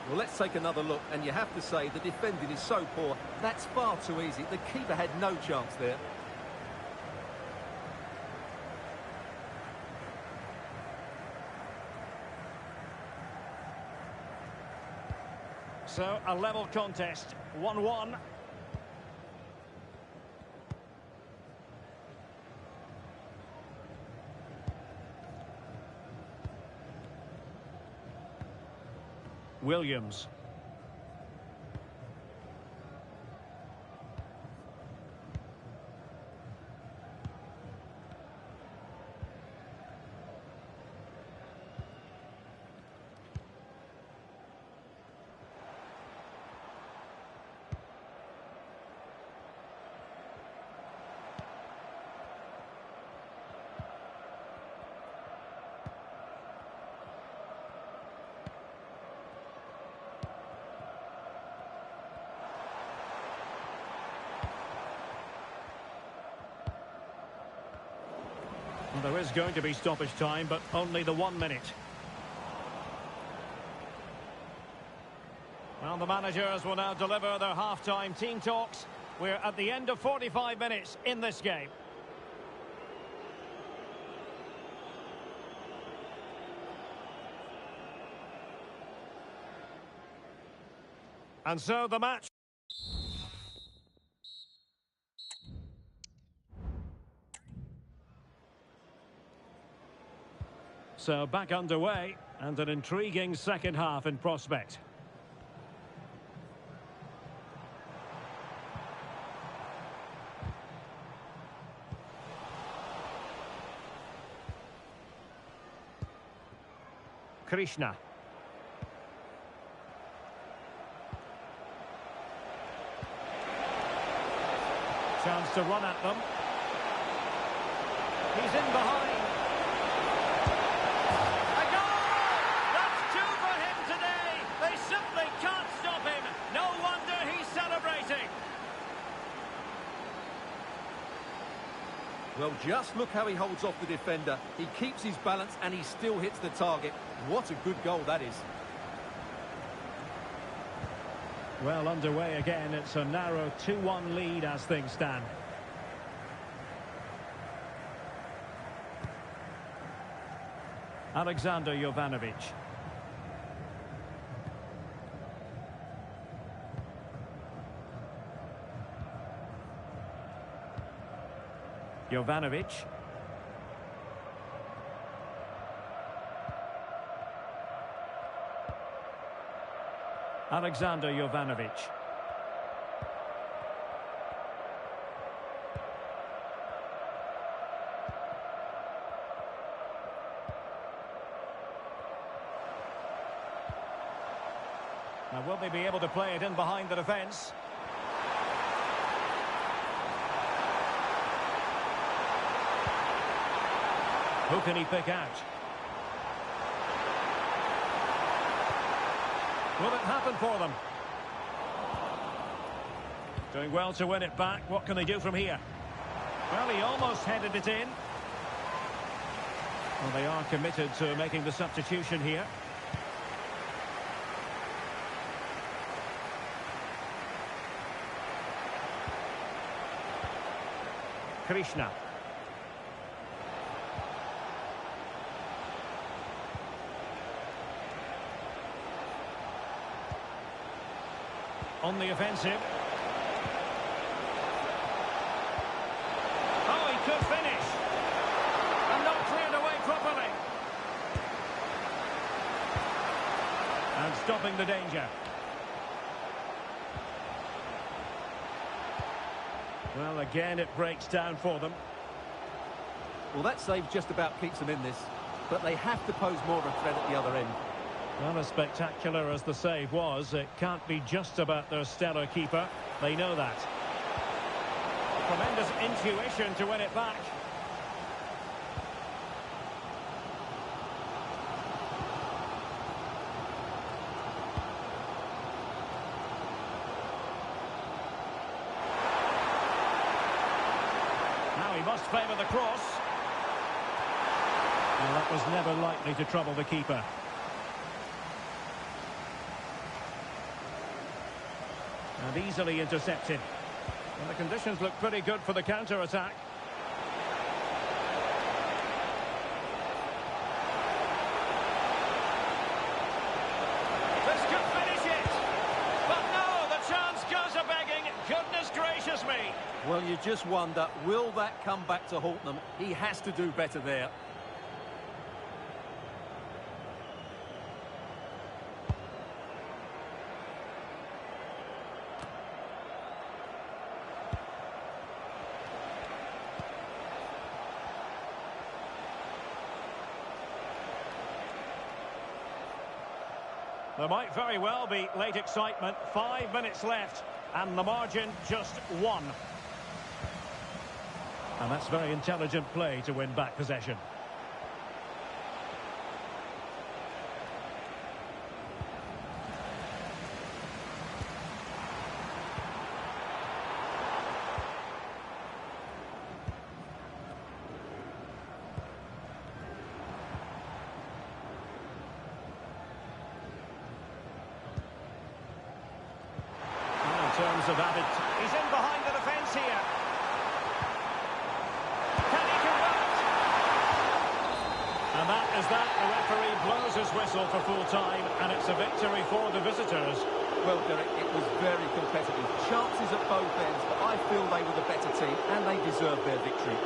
Well, let's take another look, and you have to say the defending is so poor. That's far too easy. The keeper had no chance there. So, a level contest, 1-1. Williams. Well, there is going to be stoppage time, but only the 1 minute. Well, the managers will now deliver their half-time team talks. We're at the end of 45 minutes in this game. And so the match. So back underway, and an intriguing second half in prospect. Krishna. Chance to run at them. He's in behind. Well, just look how he holds off the defender. He keeps his balance and he still hits the target. What a good goal that is. Well, underway again. It's a narrow 2-1 lead as things stand. Alexander Jovanovic. Jovanovic. Alexander Jovanovic. Now, will they be able to play it in behind the defence? Who can he pick out? Will it happen for them? Doing well to win it back. What can they do from here? Well, he almost headed it in. Well, they are committed to making the substitution here. Krishna. On the offensive. Oh, he could finish. And not cleared away properly. And stopping the danger. Well, again, it breaks down for them. Well, that save just about keeps them in this. But they have to pose more of a threat at the other end. Well, as spectacular as the save was, it can't be just about their stellar keeper. They know that. Tremendous intuition to win it back. He must favour the cross. Well, that was never likely to trouble the keeper. And easily intercepted. And the conditions look pretty good for the counter-attack. This could finish it! But no, the chance goes a-begging. Goodness gracious me! Well, you just wonder, will that come back to haunt them? He has to do better there. There might very well be late excitement. 5 minutes left, and the margin just 1. And that's very intelligent play to win back possession. In terms of added... He's in behind the defence here. Can he convert? And that is that. The referee blows his whistle for full time, and it's a victory for the visitors. Well, Derek, it was very competitive. Chances at both ends, but I feel they were the better team, and they deserved their victory.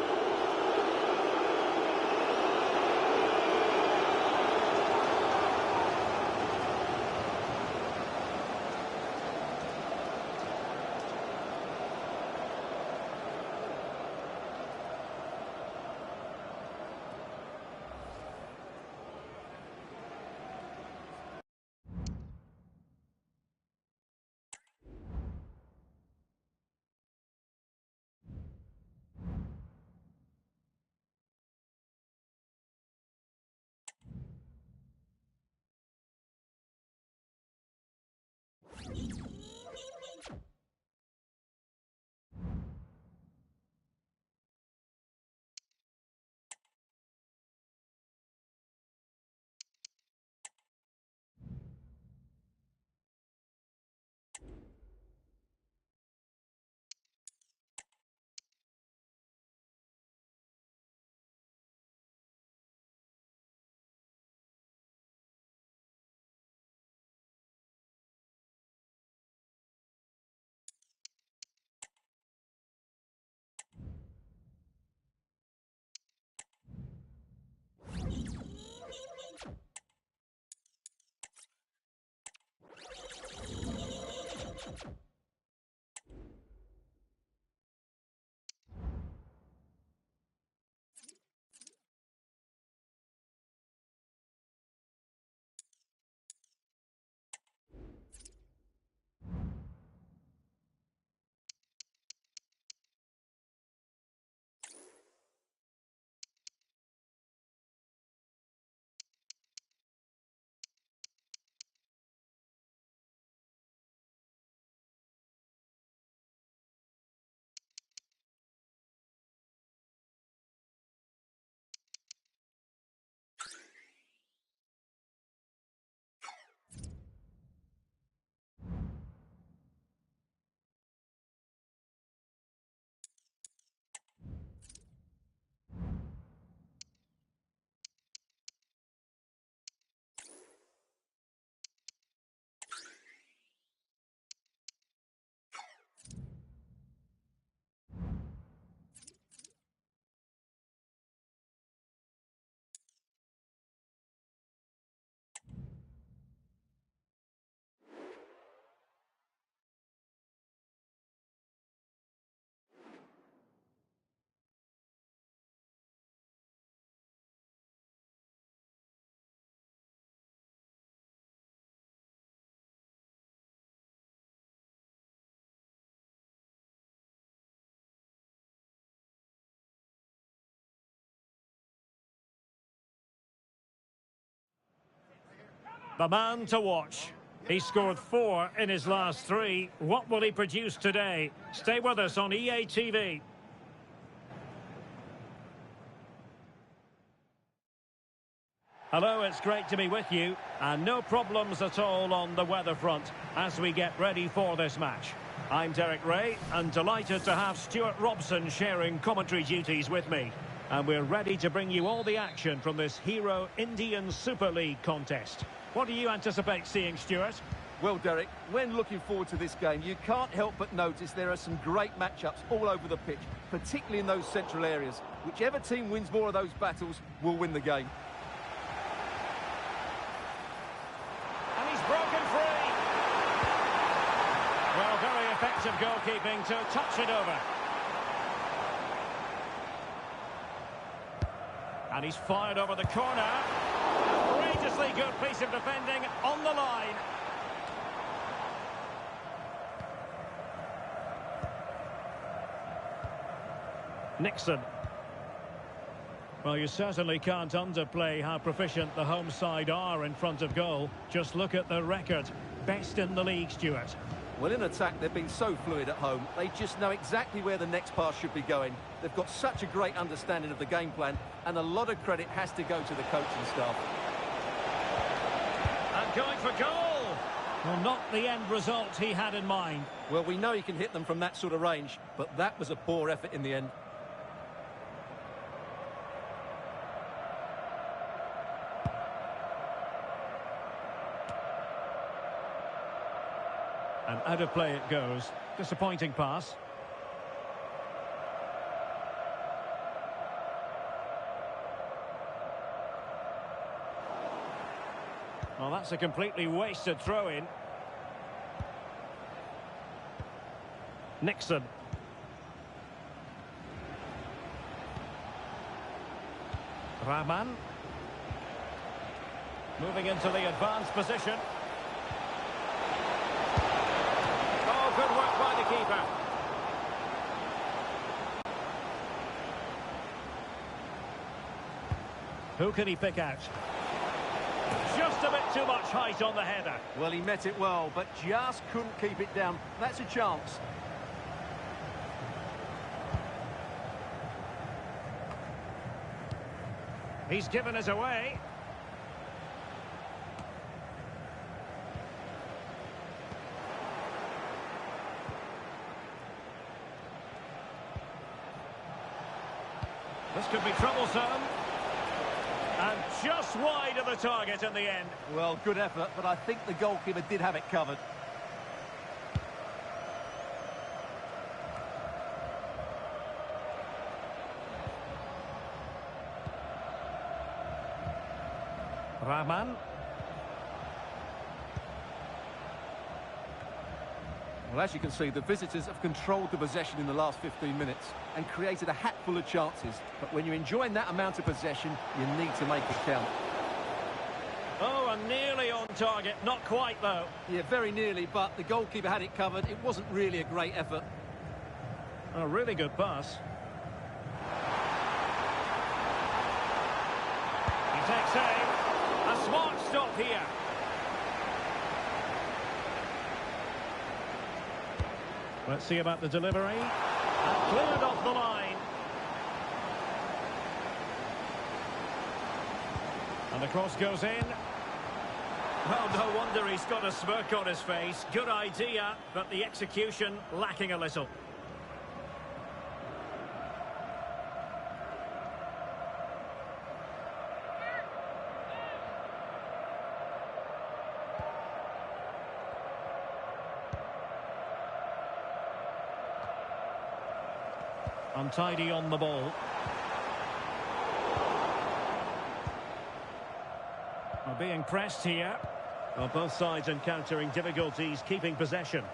The man to watch. He scored 4 in his last 3. What will he produce today? Stay with us on EA TV. Hello, it's great to be with you, and no problems at all on the weather front as we get ready for this match. I'm Derek Ray, and delighted to have Stuart Robson sharing commentary duties with me. And we're ready to bring you all the action from this Hero Indian Super League contest. What do you anticipate seeing, Stuart? Well, Derek, when looking forward to this game, you can't help but notice there are some great matchups all over the pitch, particularly in those central areas. Whichever team wins more of those battles will win the game. And he's broken free. Well, very effective goalkeeping to touch it over. And he's fired over the corner. Outrageously good piece of defending on the line. Nixon. Well, you certainly can't underplay how proficient the home side are in front of goal. Just look at the record. Best in the league, Stuart. Well, in attack, they've been so fluid at home. They just know exactly where the next pass should be going. They've got such a great understanding of the game plan, and a lot of credit has to go to the coaching staff. And going for goal! Well, not the end result he had in mind. Well, we know he can hit them from that sort of range, but that was a poor effort in the end. And out of play it goes. Disappointing pass. Well, that's a completely wasted throw-in. Nixon. Rahman. Moving into the advanced position. Oh, good work by the keeper. Who can he pick out? Just a bit too much height on the header. Well, he met it well, but just couldn't keep it down. That's a chance. He's given us away. This could be troublesome. And just wide of the target in the end. Well, good effort, but I think the goalkeeper did have it covered. Rahman. Well, as you can see, the visitors have controlled the possession in the last 15 minutes and created a hatful of chances. But when you're enjoying that amount of possession, you need to make it count. Oh, and nearly on target. Not quite, though. Yeah, very nearly, but the goalkeeper had it covered. It wasn't really a great effort. A really good pass. He takes aim. A smart stop here. Let's see about the delivery. And cleared off the line. And the cross goes in. Well, no wonder he's got a smirk on his face. Good idea, but the execution lacking a little. Untidy on the ball. Well, being pressed here. Well, both sides encountering difficulties keeping possession.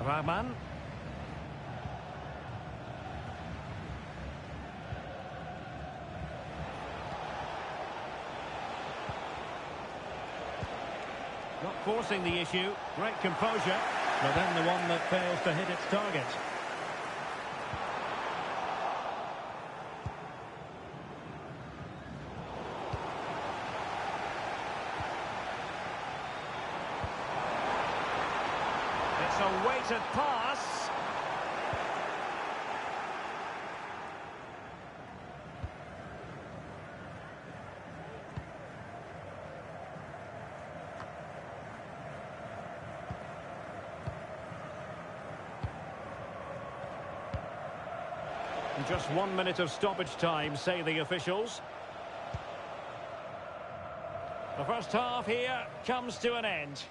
Rahman. Not forcing the issue. Great composure. But then the one that fails to hit its target. targeted pass. Just 1 minute of stoppage time, say the officials. The first half here comes to an end.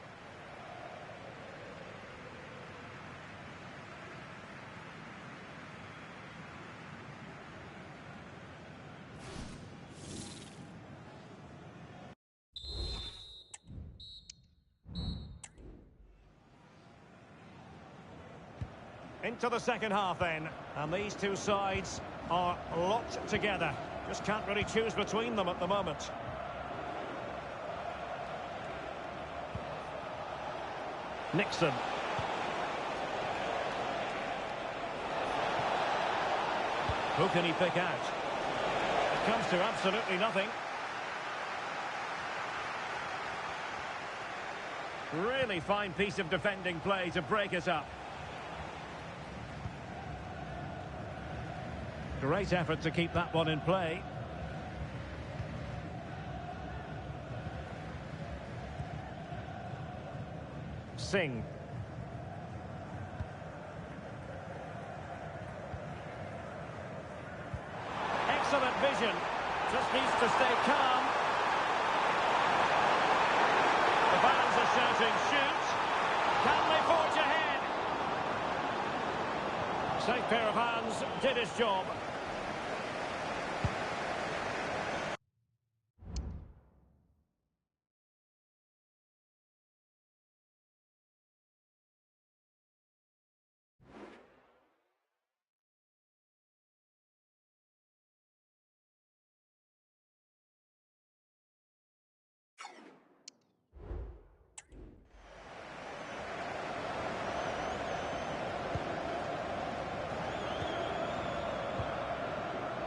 Into the second half then, and these two sides are locked together. Just can't really choose between them at the moment. Nixon. Who can he pick out? It comes to absolutely nothing. Really fine piece of defending play to break it up. Great effort to keep that one in play. Singh. Excellent vision. Just needs to stay calm. The fans are shouting, shoot. Can they forge ahead? Safe pair of hands, did his job.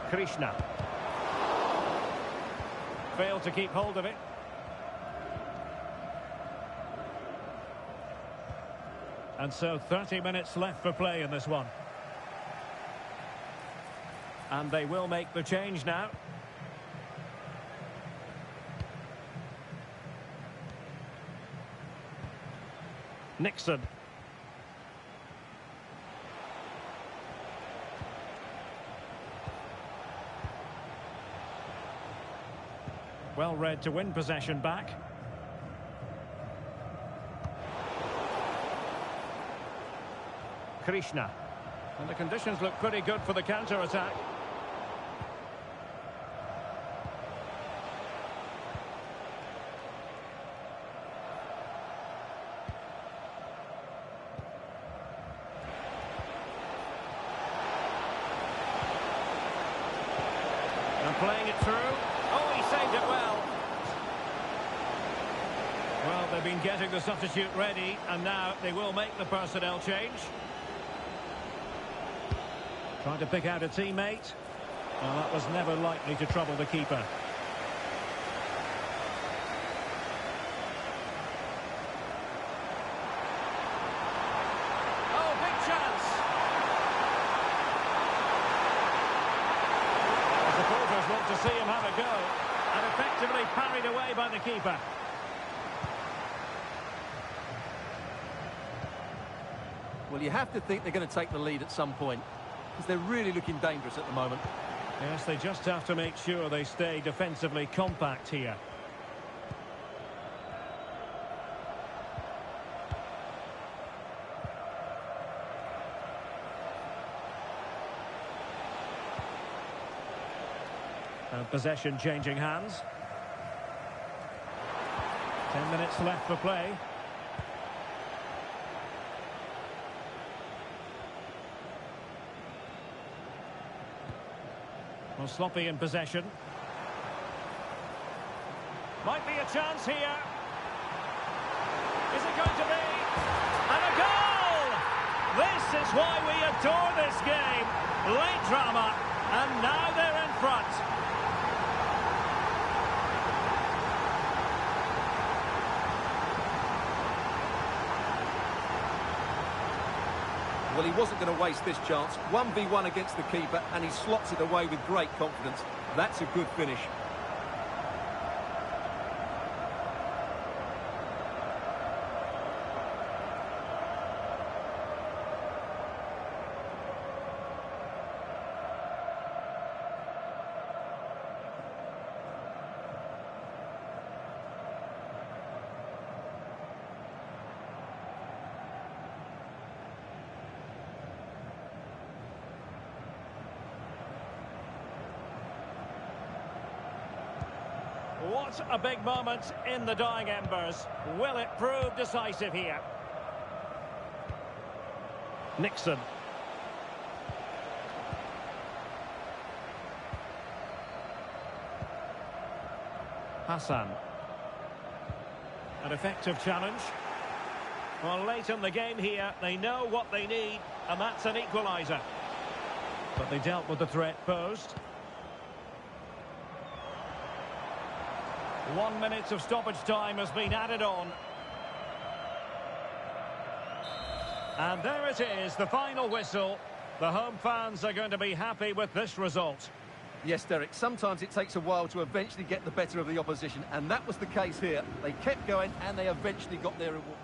Krishna. Failed to keep hold of it. And so 30 minutes left for play in this one. And they will make the change now. Nixon. Well read to win possession back. Krishna. And the conditions look pretty good for the counter-attack. And playing it through. Oh, he saved it well. Well, they've been getting the substitute ready, and now they will make the personnel change. Trying to pick out a teammate. Well, that was never likely to trouble the keeper. Oh, big chance! The supporters want to see him have a go, and effectively parried away by the keeper. Well, you have to think they're going to take the lead at some point, because they're really looking dangerous at the moment. Yes, they just have to make sure they stay defensively compact here. And possession changing hands. 10 minutes left for play. Well, sloppy in possession. Might be a chance here. Is it going to be? And a goal! This is why we adore this game. Late drama, and now they're in front. Well, he wasn't going to waste this chance. 1v1 against the keeper, and he slots it away with great confidence. That's a good finish. What a big moment in the dying embers. Will it prove decisive here? Nixon. Hassan. An effective challenge. Well, late in the game here, they know what they need, and that's an equaliser. But they dealt with the threat posed. 1 minute of stoppage time has been added on. And there it is, the final whistle. The home fans are going to be happy with this result. Yes, Derek, sometimes it takes a while to eventually get the better of the opposition, and that was the case here. They kept going, and they eventually got their reward.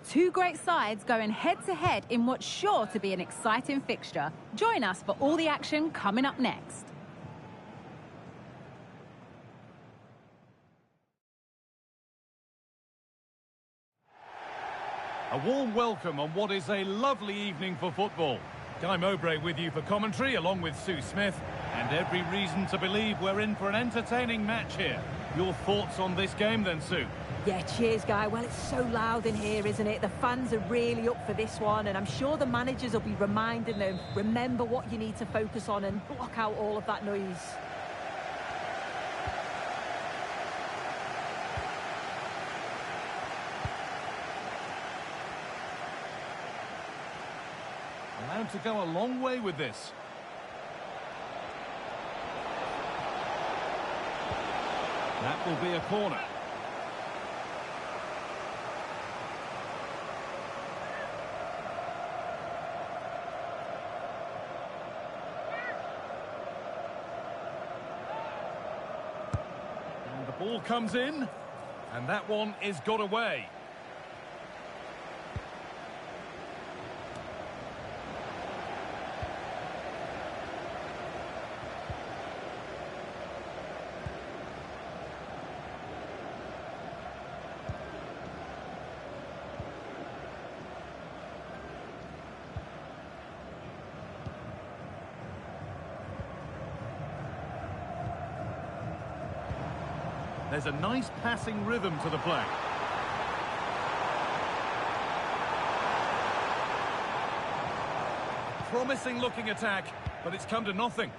Two great sides going head-to-head in what's sure to be an exciting fixture. Join us for all the action coming up next. A warm welcome on what is a lovely evening for football. Guy Mowbray with you for commentary, along with Sue Smith, and every reason to believe we're in for an entertaining match here. Your thoughts on this game then, Sue? Yeah, cheers, Guy. Well, it's so loud in here, isn't it? The fans are really up for this one, and I'm sure the managers will be reminding them, remember what you need to focus on and block out all of that noise. Allowed to go a long way with this. That will be a corner. And the ball comes in, and that one is got away. There's a nice passing rhythm to the play. Promising looking attack, but it's come to nothing.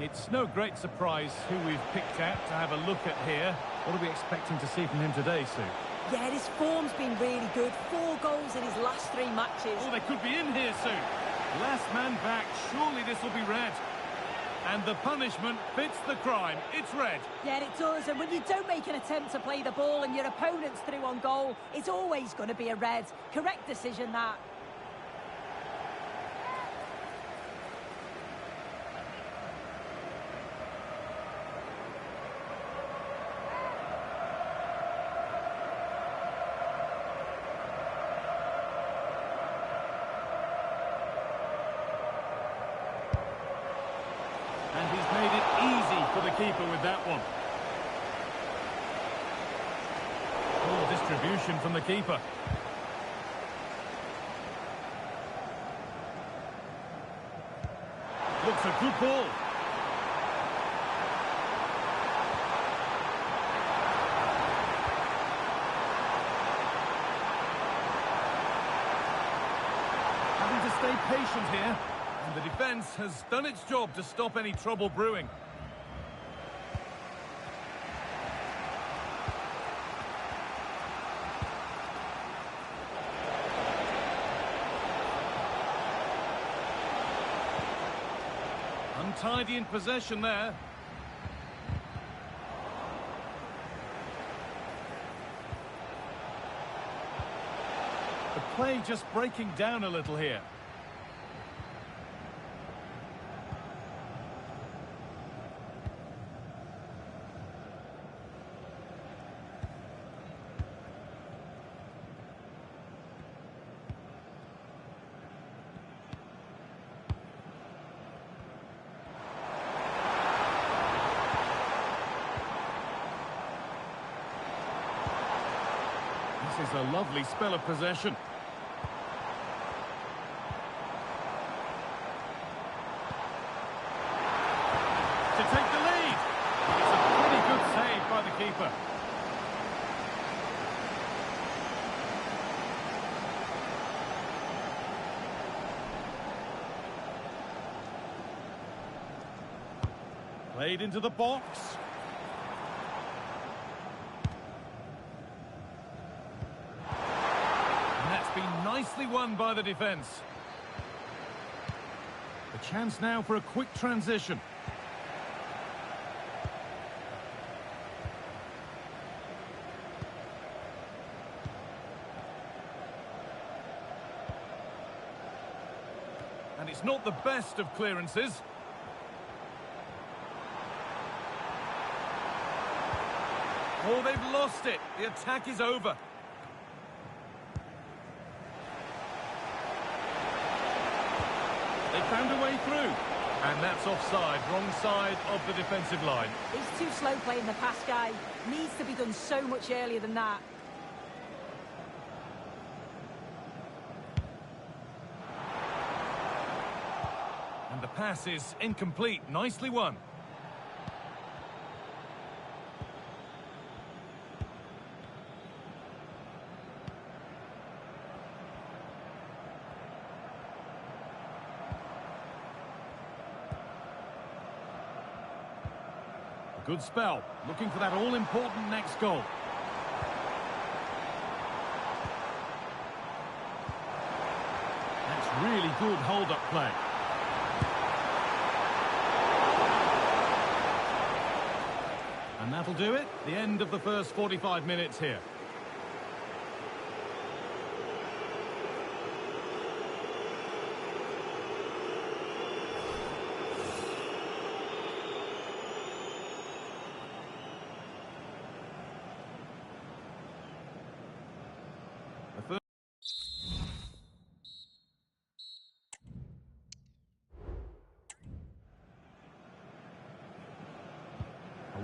It's no great surprise who we've picked out to have a look at here. What are we expecting to see from him today, Sue? Yeah, his form's been really good. 4 goals in his last 3 matches. Oh, they could be in here soon. Last man back. Surely this will be red. And the punishment fits the crime. It's red. Yeah, it does. And when you don't make an attempt to play the ball and your opponent's through on goal, it's always going to be a red. Correct decision, that. And he's made it easy for the keeper with that one. Poor distribution from the keeper. Looks a good ball. Having to stay patient here. And the defence has done its job to stop any trouble brewing. Untidy in possession there. The play just breaking down a little here. This is a lovely spell of possession. To take the lead. It's a pretty good save by the keeper. Played into the box. Been nicely won by the defence. A chance now for a quick transition. And it's not the best of clearances. Oh, they've lost it. The attack is over. They found a way through. And that's offside, wrong side of the defensive line. He's too slow playing the pass, guy. Needs to be done so much earlier than that. And the pass is incomplete. Nicely won. Good spell, looking for that all-important next goal. That's really good hold-up play. And that'll do it. The end of the first 45 minutes here.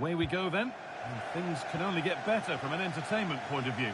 Away we go then, and things can only get better from an entertainment point of view.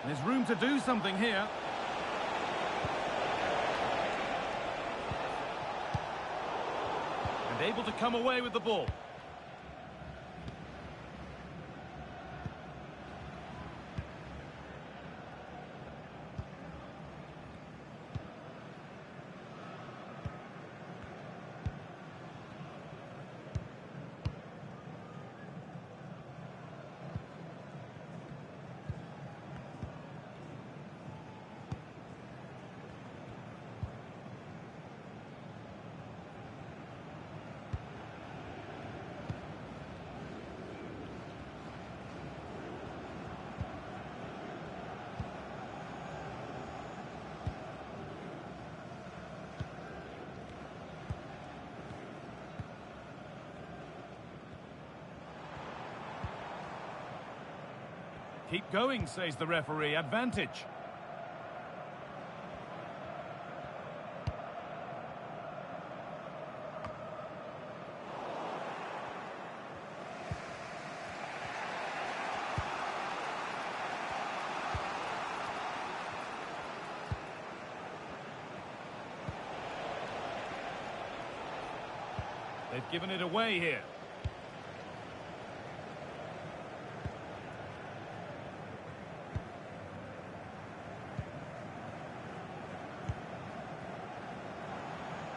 There's room to do something here. And able to come away with the ball. Keep going, says the referee. Advantage. They've given it away here.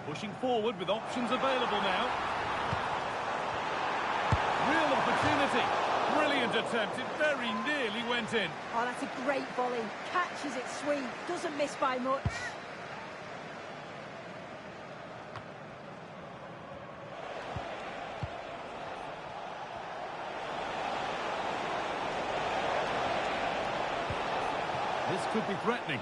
Pushing forward with options available now. Real opportunity. Brilliant attempt. It very nearly went in. Oh, that's a great volley. Catches it sweet. Doesn't miss by much. This could be threatening.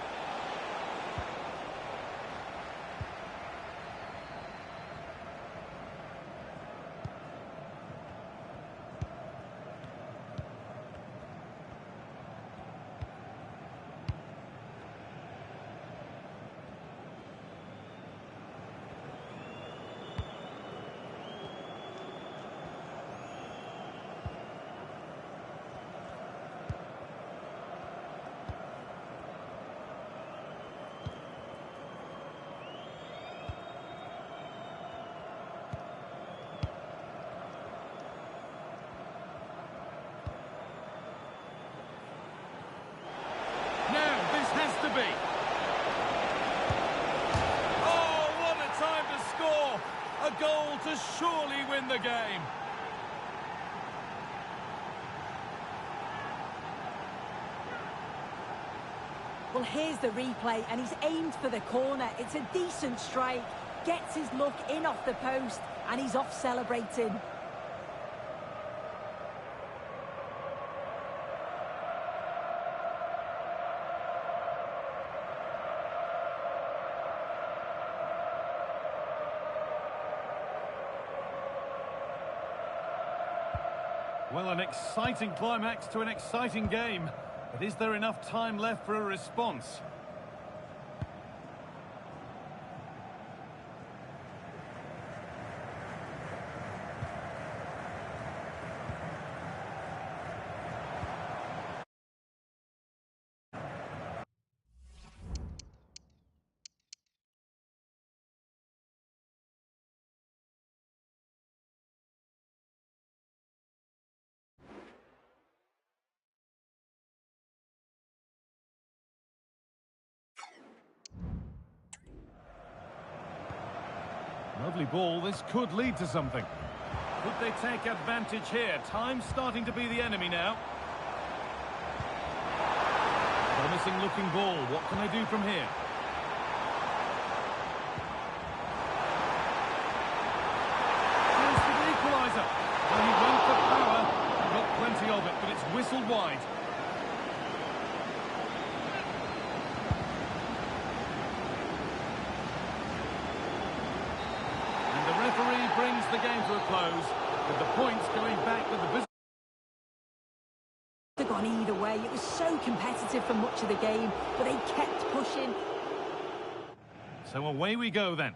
Has to be. Oh, what a time to score! A goal to surely win the game. Well, here's the replay, and he's aimed for the corner. It's a decent strike. Gets his look in off the post, and he's off celebrating. Well, an exciting climax to an exciting game. But is there enough time left for a response? Lovely ball. This could lead to something. Could they take advantage here? Time's starting to be the enemy now. Promising looking ball. What can they do from here? Chance for the equaliser. Well, he went for power. He got plenty of it, but it's whistled wide. Referee brings the game to a close, with the points going back to the visitors. They've gone either way. It was so competitive for much of the game, but they kept pushing. So away we go then.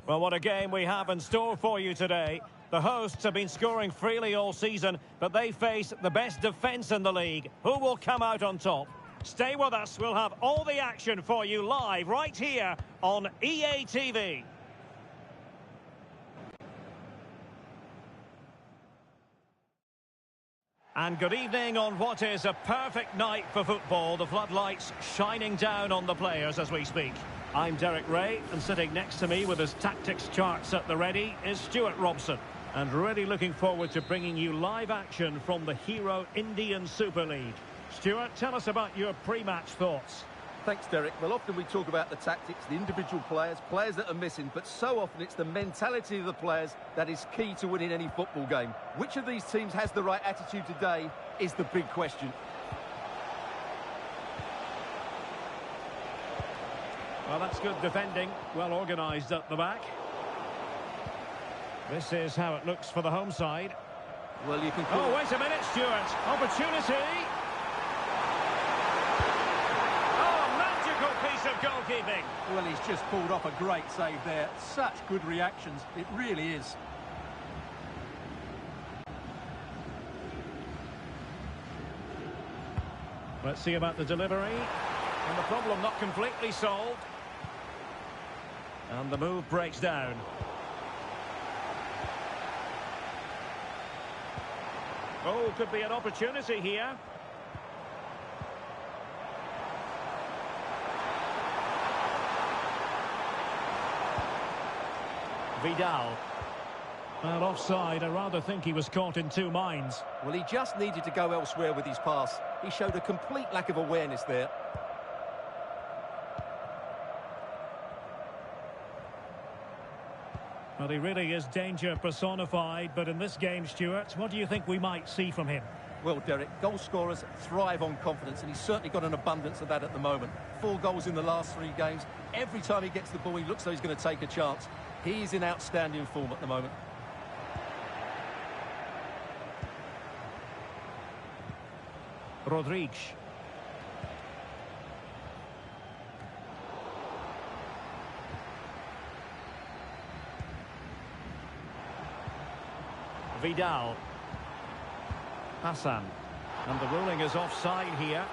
Well, what a game we have in store for you today. The hosts have been scoring freely all season, but they face the best defence in the league. Who will come out on top? Stay with us. We'll have all the action for you live right here on EA TV. And good evening on what is a perfect night for football. The floodlights shining down on the players as we speak. I'm Derek Ray, and sitting next to me with his tactics charts at the ready is Stuart Robson. And really looking forward to bringing you live action from the Hero Indian Super League. Stuart, tell us about your pre-match thoughts. Thanks, Derek. Well, often we talk about the tactics, the individual players that are missing, but so often it's the mentality of the players that is key to winning any football game. Which of these teams has the right attitude today is the big question. Well, that's good defending, well organised at the back. This is how it looks for the home side. Well, you can call... Oh, wait a minute, Stuart. Opportunity. Oh, magical piece of goalkeeping. Well, he's just pulled off a great save there. Such good reactions. It really is. Let's see about the delivery. And the problem not completely solved. And the move breaks down. Oh, could be an opportunity here. Vidal. Well, offside. I rather think he was caught in two minds. Well, he just needed to go elsewhere with his pass. He showed a complete lack of awareness there. Well, he really is danger personified, but in this game, Stuart, what do you think we might see from him? Well, Derek, goal scorers thrive on confidence, and he's certainly got an abundance of that at the moment. 4 goals in the last 3 games. Every time he gets the ball, he looks like he's going to take a chance. He's in outstanding form at the moment. Rodriguez. Vidal. Hassan. And the ruling is offside here.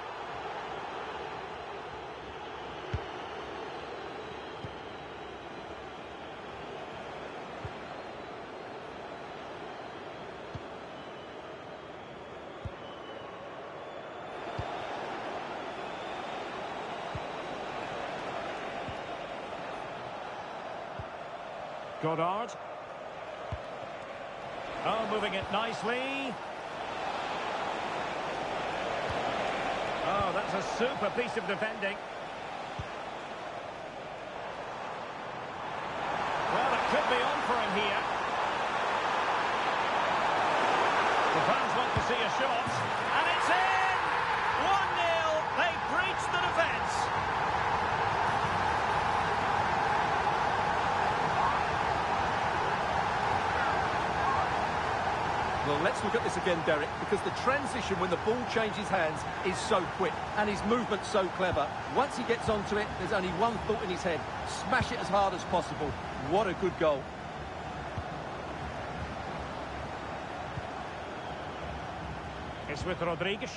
Goddard. Oh, moving it nicely. Oh, that's a super piece of defending. Well, it could be on for him here. The fans want to see a shot. And it's in! 1-0. They breached the defence. Well, let's look at this again, Derek, because the transition when the ball changes hands is so quick and his movement's so clever. Once he gets onto it, there's only one thought in his head. Smash it as hard as possible. What a good goal. It's with Rodriguez.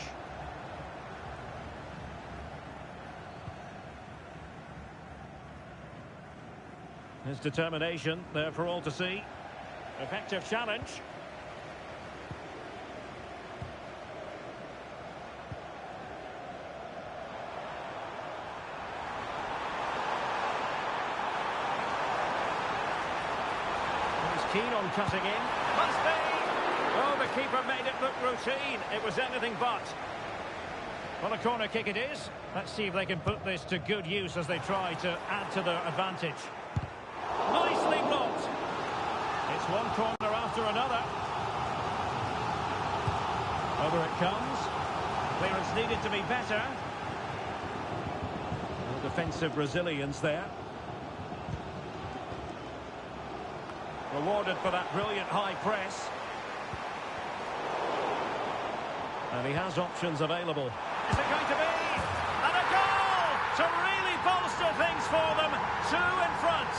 His determination there for all to see. Effective challenge. Keen on cutting in. Must be! Oh, the keeper made it look routine. It was anything but. Well, a corner kick it is. Let's see if they can put this to good use as they try to add to their advantage. Nicely blocked. It's one corner after another. Over it comes. Clearance needed to be better. Well, defensive resilience there. Rewarded for that brilliant high press. And he has options available. Is it going to be? And a goal! To really bolster things for them. 2 in front.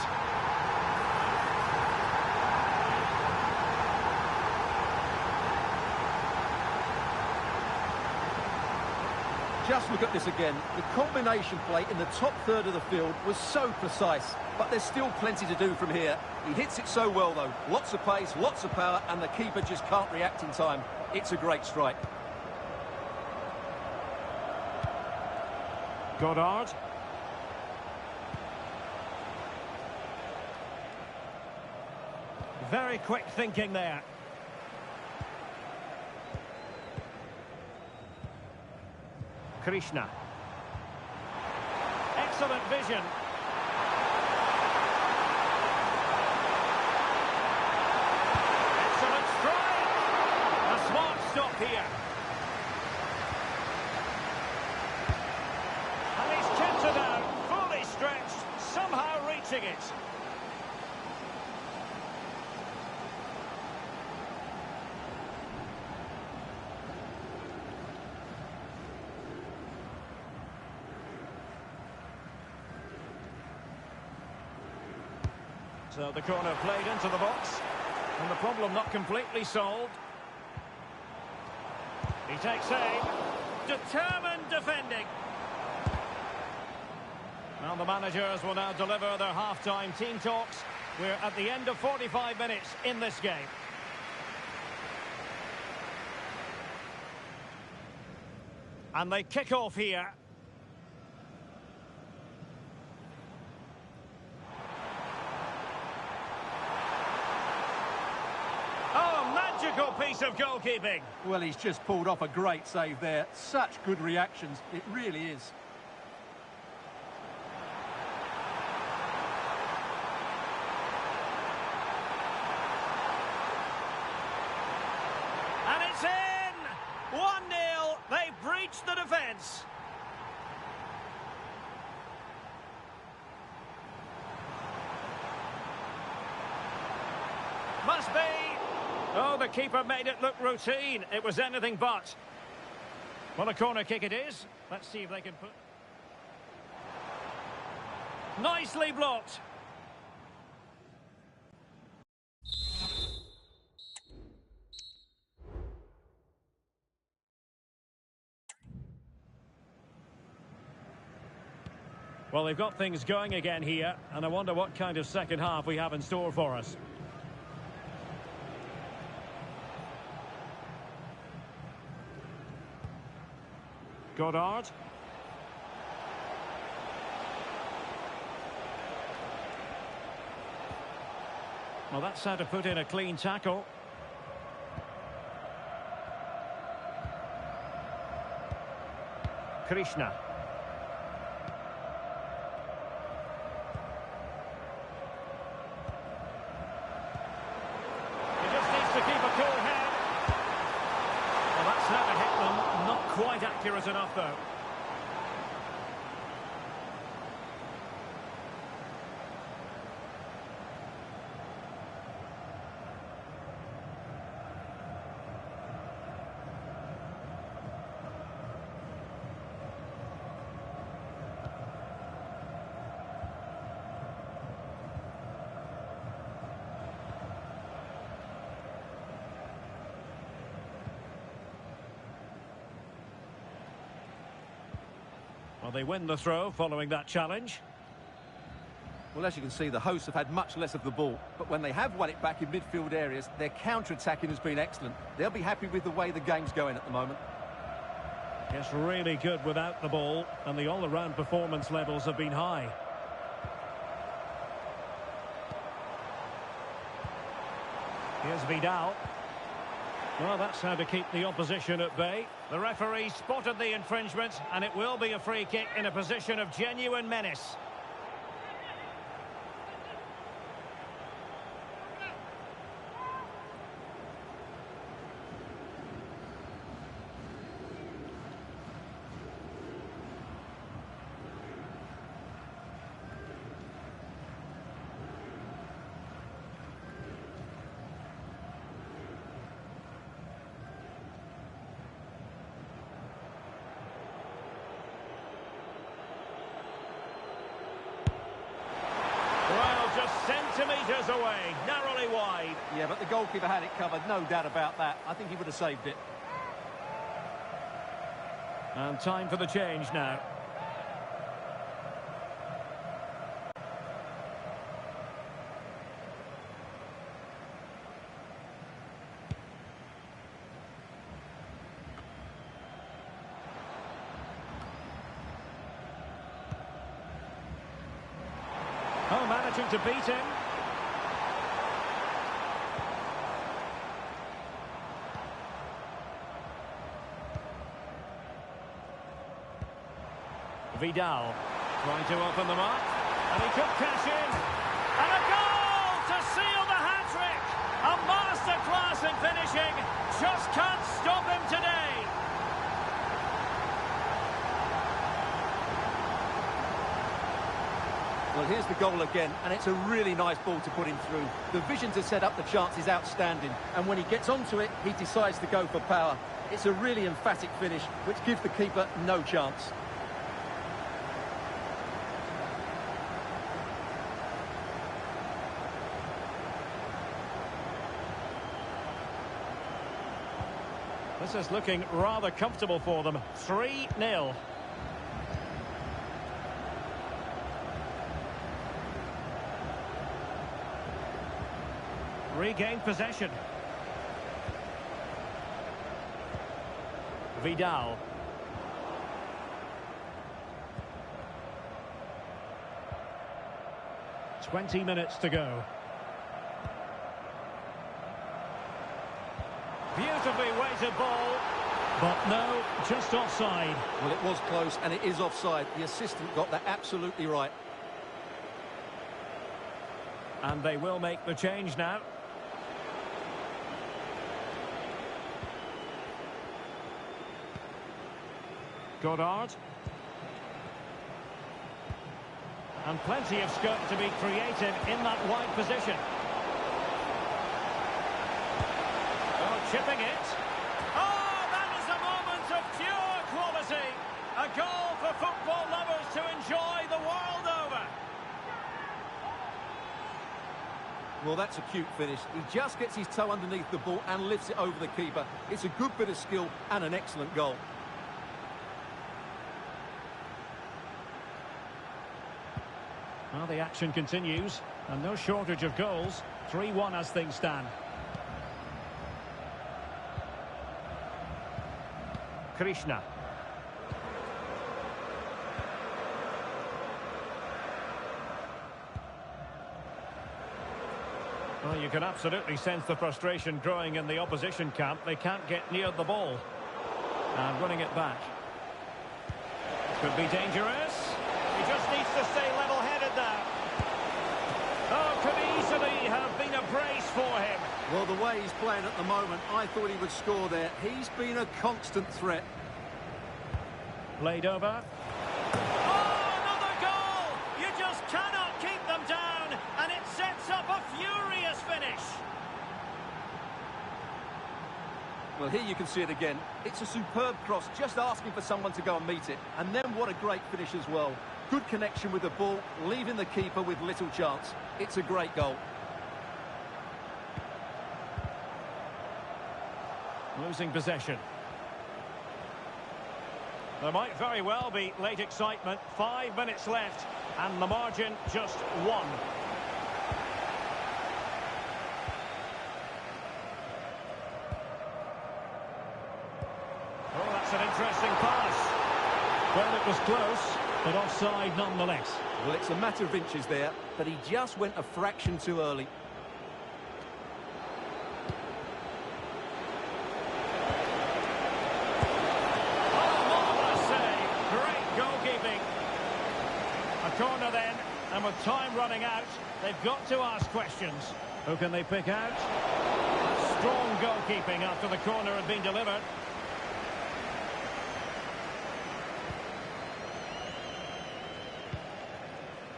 Just look at this again. The combination play in the top third of the field was so precise, but there's still plenty to do from here. He hits it so well, though. Lots of pace, lots of power, and the keeper just can't react in time. It's a great strike. Goddard. Very quick thinking there. Krishna. Excellent vision. Excellent strike. A smart stop here. And he's chipped it out, fully stretched, somehow reaching it. So the corner played into the box, and the problem not completely solved. He takes aim, determined defending. Well, the managers will now deliver their half-time team talks. We're at the end of 45 minutes in this game. And they kick off here. Magical piece of goalkeeping. Well, he's just pulled off a great save there. Such good reactions. It really is. And it's in! 1-0. They breached the defence. Must be. Oh, the keeper made it look routine. It was anything but. Well, a corner kick it is. Let's see if they can put... Nicely blocked. Well, they've got things going again here, and I wonder what kind of second half we have in store for us. Goddard. Well, that's how to put in a clean tackle. Krishna. He just needs to keep a cool head. Well, that's how to hit them. Not quite accurate enough, though. Well, they win the throw following that challenge. Well, as you can see, the hosts have had much less of the ball, but when they have won it back in midfield areas, their counter-attacking has been excellent. They'll be happy with the way the game's going at the moment. It's really good without the ball, and the all-around performance levels have been high. Here's Vidal. Well, that's how to keep the opposition at bay. The referee spotted the infringement, and it will be a free kick in a position of genuine menace. Centimetres away, narrowly wide. Yeah, but the goalkeeper had it covered, no doubt about that. I think he would have saved it. And time for the change now. Oh, managing to beat him. Vidal trying to open them up, and he could cash in. And a goal to seal the hat-trick! A masterclass in finishing. Just can't stop him today. Well, here's the goal again, and it's a really nice ball to put him through. The vision to set up the chance is outstanding, and when he gets onto it, he decides to go for power. It's a really emphatic finish, which gives the keeper no chance. This is looking rather comfortable for them. 3-0. Regained possession. Vidal. "20 minutes to go. Beautifully weighted ball. But no, just offside. Well, it was close, and it is offside. The assistant got that absolutely right. And they will make the change now. Goddard. And plenty of scope to be created in that wide position. Oh, chipping it. Oh, that is a moment of pure quality. A goal for football lovers to enjoy the world over. Well, that's a cute finish. He just gets his toe underneath the ball and lifts it over the keeper. It's a good bit of skill and an excellent goal. Well, the action continues, and no shortage of goals. 3-1 as things stand. Krishna. Well, you can absolutely sense the frustration growing in the opposition camp. They can't get near the ball. And running it back. Could be dangerous. He just needs to stay level-headed now. Oh, could easily have been a brace for him. Well, the way he's playing at the moment, I thought he would score there. He's been a constant threat. Played over. Oh, another goal! You just cannot keep them down, and it sets up a furious finish. Well, here you can see it again. It's a superb cross, just asking for someone to go and meet it. And then what a great finish as well. Good connection with the ball, leaving the keeper with little chance. It's a great goal. Losing possession. There might very well be late excitement. 5 minutes left, and the margin just 1. Oh, that's an interesting pass. Well, it was close, but offside nonetheless. Well, it's a matter of inches there, but he just went a fraction too early. Corner then, and with time running out, they've got to ask questions. Who can they pick out? Strong goalkeeping after the corner had been delivered.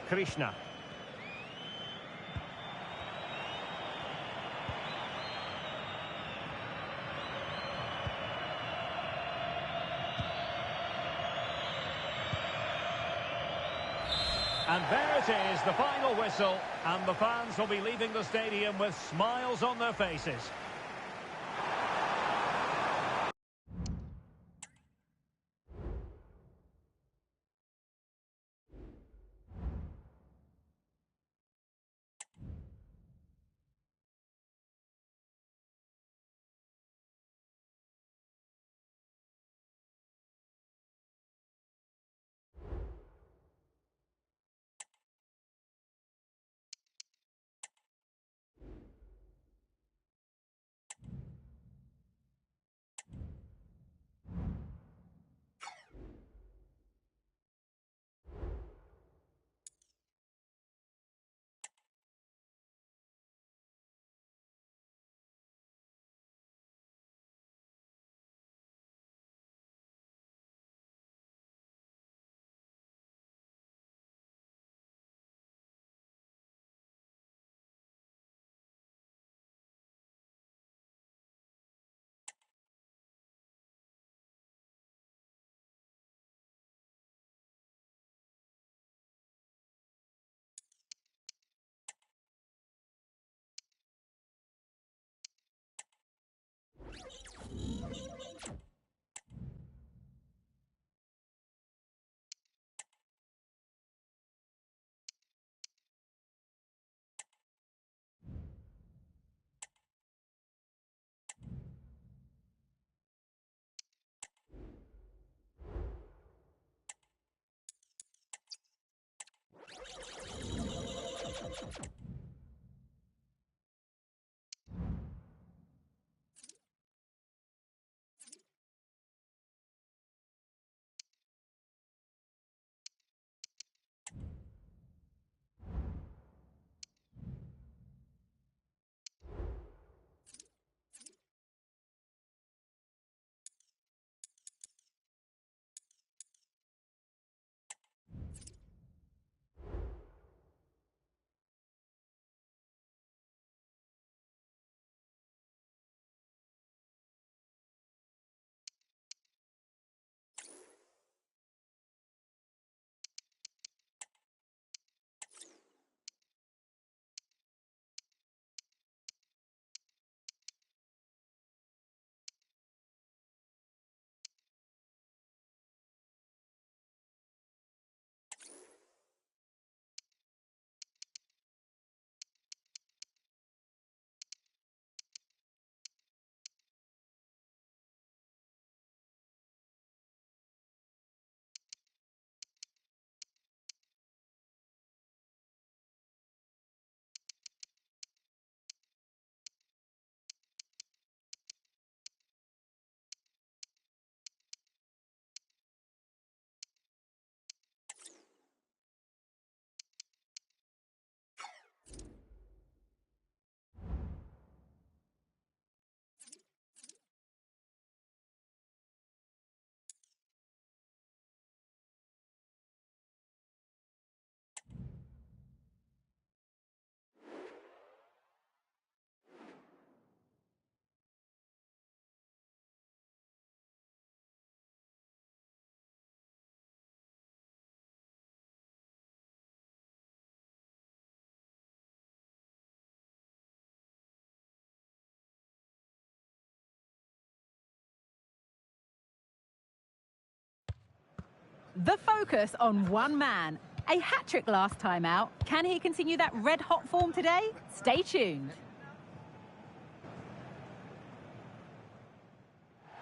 Krishna. And there it is, the final whistle, and the fans will be leaving the stadium with smiles on their faces. The focus on one man. A hat-trick last time out. Can he continue that red-hot form today? Stay tuned.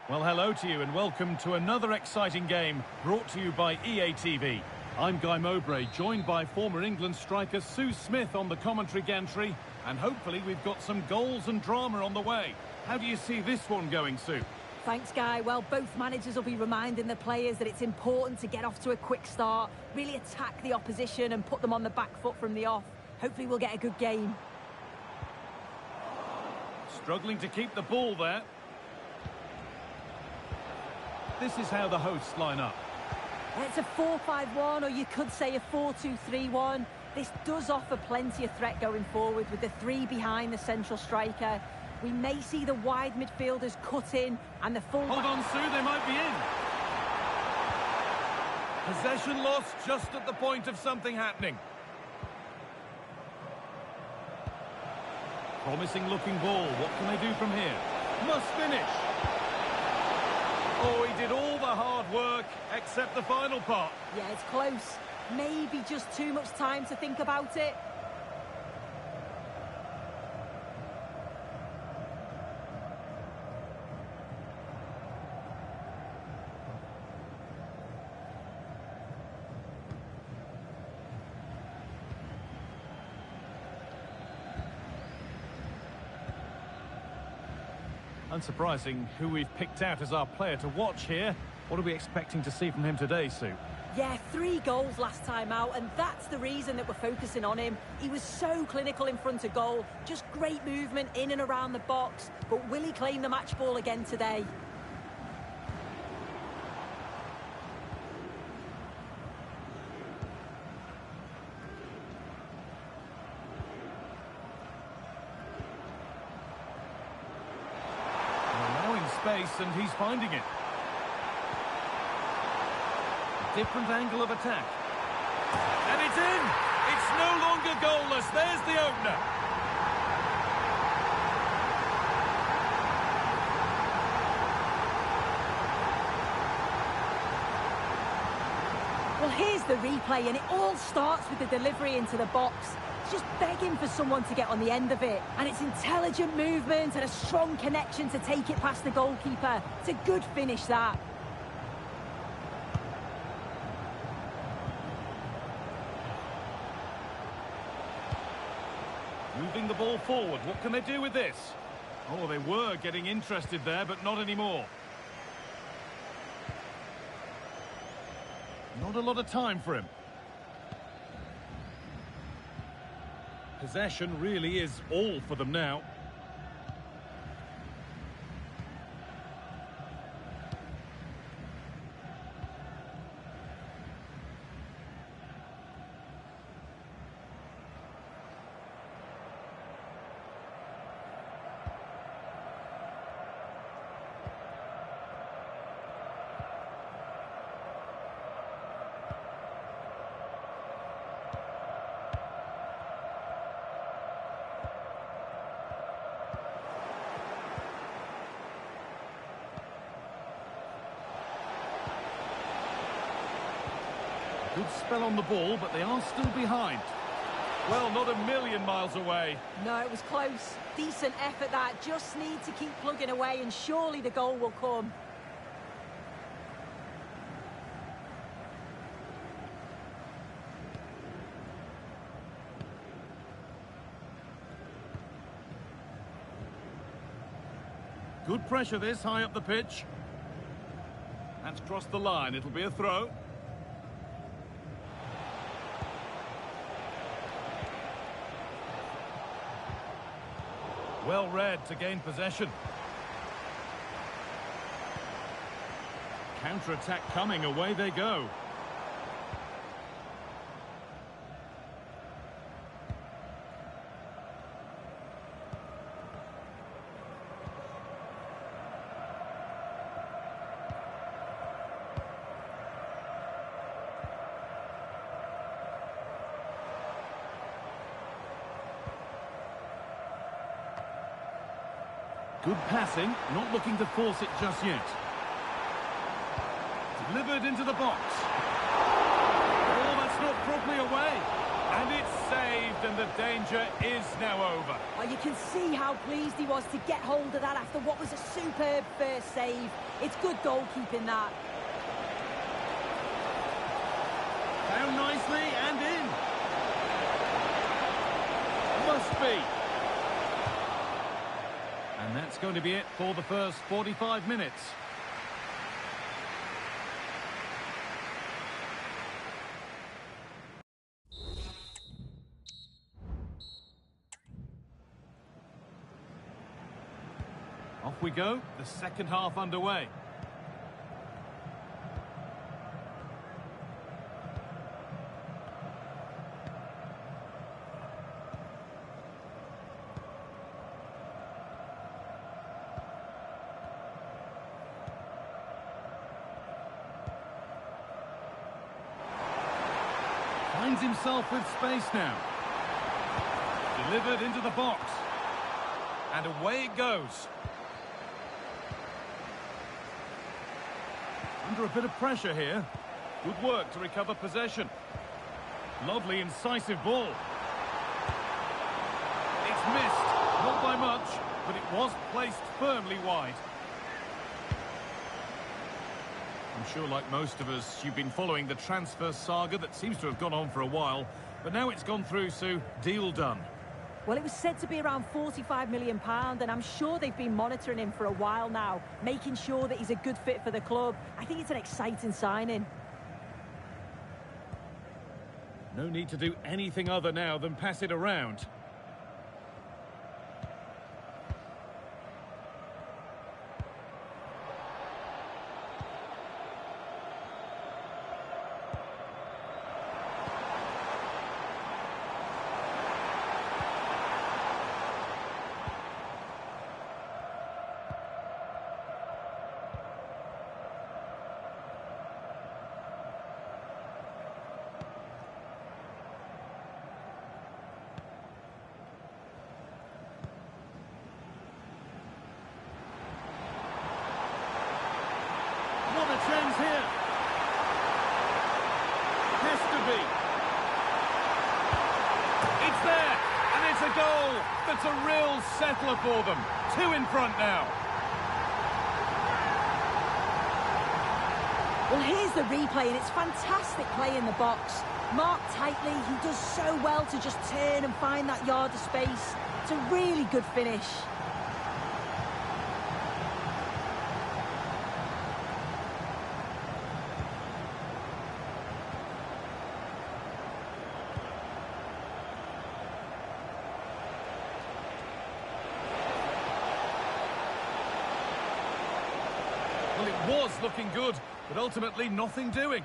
Well, hello to you and welcome to another exciting game brought to you by EA TV. I'm Guy Mowbray, joined by former England striker Sue Smith on the commentary gantry, and hopefully we've got some goals and drama on the way. How do you see this one going, Sue? Thanks, Guy. Well, both managers will be reminding the players that it's important to get off to a quick start, really attack the opposition and put them on the back foot from the off. Hopefully we'll get a good game. Struggling to keep the ball there. This is how the hosts line up. It's a 4-5-1, or you could say a 4-2-3-1. This does offer plenty of threat going forward with the three behind the central striker. We may see the wide midfielders cut in and the full... Hold on, Sue, they might be in. Possession lost just at the point of something happening. Promising looking ball. What can they do from here? Must finish. Oh, he did all the hard work, except the final part. Yeah, it's close. Maybe just too much time to think about it. Unsurprising who we've picked out as our player to watch here. What are we expecting to see from him today, Sue? Yeah, 3 goals last time out, and that's the reason that we're focusing on him. He was so clinical in front of goal, just great movement in and around the box. But will he claim the match ball again today? Space, and he's finding it. Different angle of attack. And it's in! It's no longer goalless. There's the opener. Well, here's the replay, and it all starts with the delivery into the box. Just begging for someone to get on the end of it. And it's intelligent movement and a strong connection to take it past the goalkeeper. It's a good finish, that. Moving the ball forward. What can they do with this? Oh, they were getting interested there, but not anymore. Not a lot of time for him. Possession really is all for them now. Good spell on the ball, but they are still behind. Well, not a million miles away. No, it was close. Decent effort that. Just need to keep plugging away and surely the goal will come. Good pressure this, high up the pitch. That's crossed the line. It'll be a throw. Well read to gain possession. Counter-attack coming, away they go. Good passing, not looking to force it just yet. Delivered into the box. Oh, that's not properly away. And it's saved, and the danger is now over. Oh, you can see how pleased he was to get hold of that after what was a superb first save. It's good goalkeeping, that. Down nicely and in. Must be. And that's going to be it for the first 45 minutes. Off we go, the second half underway. Finds himself with space now. Delivered into the box. And away it goes. Under a bit of pressure here. Good work to recover possession. Lovely incisive ball. It's missed. Not by much, but it was placed firmly wide. I'm sure, like most of us, you've been following the transfer saga that seems to have gone on for a while. But now it's gone through, so deal done. Well, it was said to be around £45 million, and I'm sure they've been monitoring him for a while now, making sure that he's a good fit for the club. I think it's an exciting signing. No need to do anything other now than pass it around. What a chance here. Has to be. It's there, and it's a goal. That's a real settler for them. 2 in front now. Well, here's the replay, and it's fantastic play in the box. Marked tightly, he does so well to just turn and find that yard of space. It's a really good finish. Well, it was looking good, but ultimately nothing doing.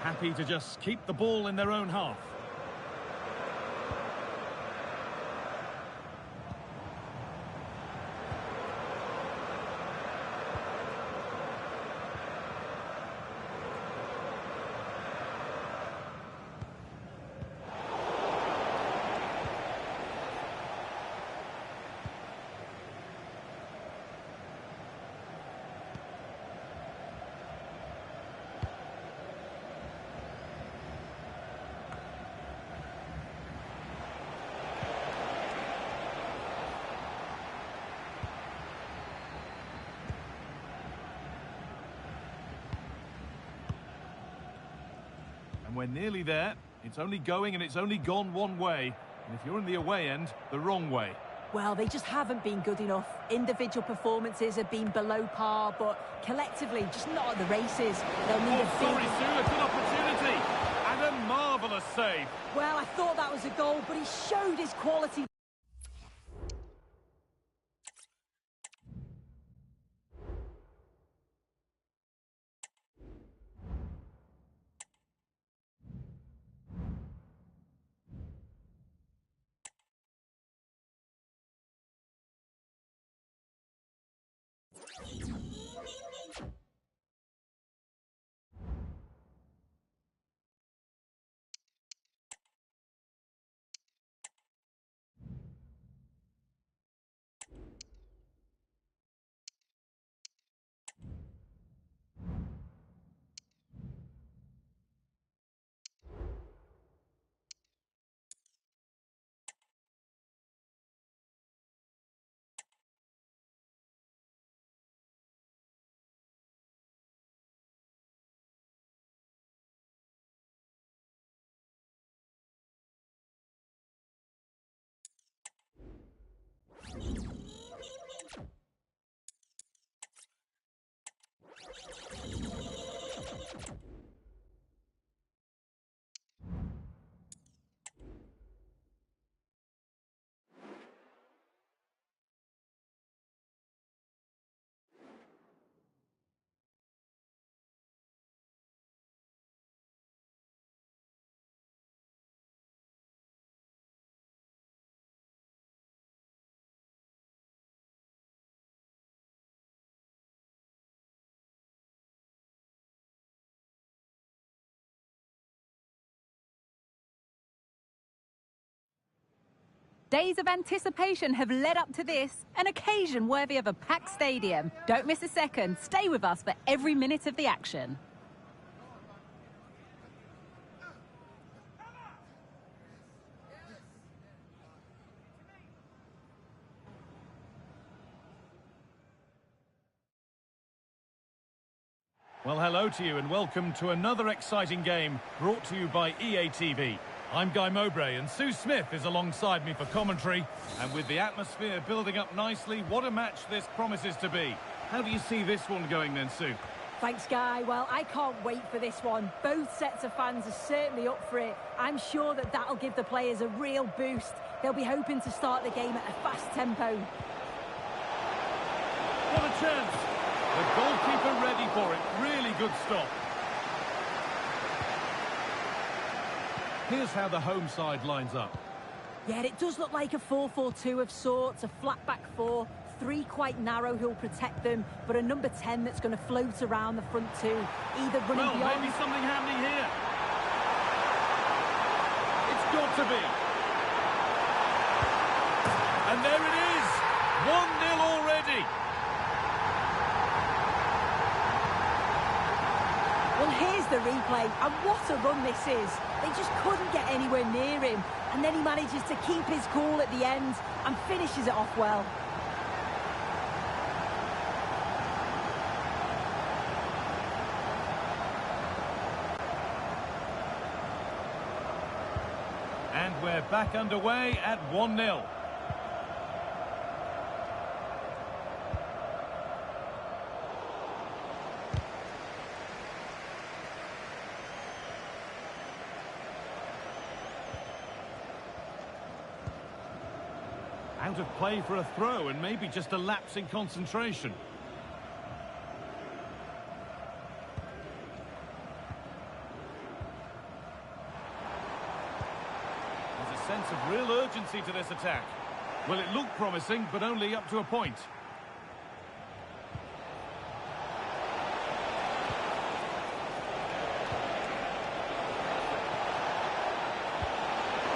Happy to just keep the ball in their own half. We're nearly there. It's only going and it's only gone one way. And if you're in the away end, the wrong way. Well, they just haven't been good enough. Individual performances have been below par, but collectively, just not at the races. They'll need a sorry, Sue, a good opportunity. And a marvellous save. Well, I thought that was a goal, but he showed his quality. Days of anticipation have led up to this, an occasion worthy of a packed stadium. Don't miss a second. Stay with us for every minute of the action. Well, hello to you and welcome to another exciting game brought to you by EA TV. I'm Guy Mowbray and Sue Smith is alongside me for commentary. And with the atmosphere building up nicely, what a match this promises to be. How do you see this one going then, Sue? Thanks, Guy. Well, I can't wait for this one. Both sets of fans are certainly up for it. I'm sure that that'll give the players a real boost. They'll be hoping to start the game at a fast tempo. What a chance! The goalkeeper ready for it. Really good stop. Here's how the home side lines up. Yeah, it does look like a 4-4-2 of sorts, a flat back four. 3 quite narrow who'll protect them, but a number 10 that's going to float around the front two, either running Well, beyond... maybe something happening here. It's got to be. And there it is. 1-0 already. Well, here's the replay, and what a run this is. They just couldn't get anywhere near him, and then he manages to keep his cool at the end and finishes it off well. And we're back underway at 1-0. Out of play for a throw, and maybe just a lapse in concentration. There's a sense of real urgency to this attack. Well, it looked promising, but only up to a point.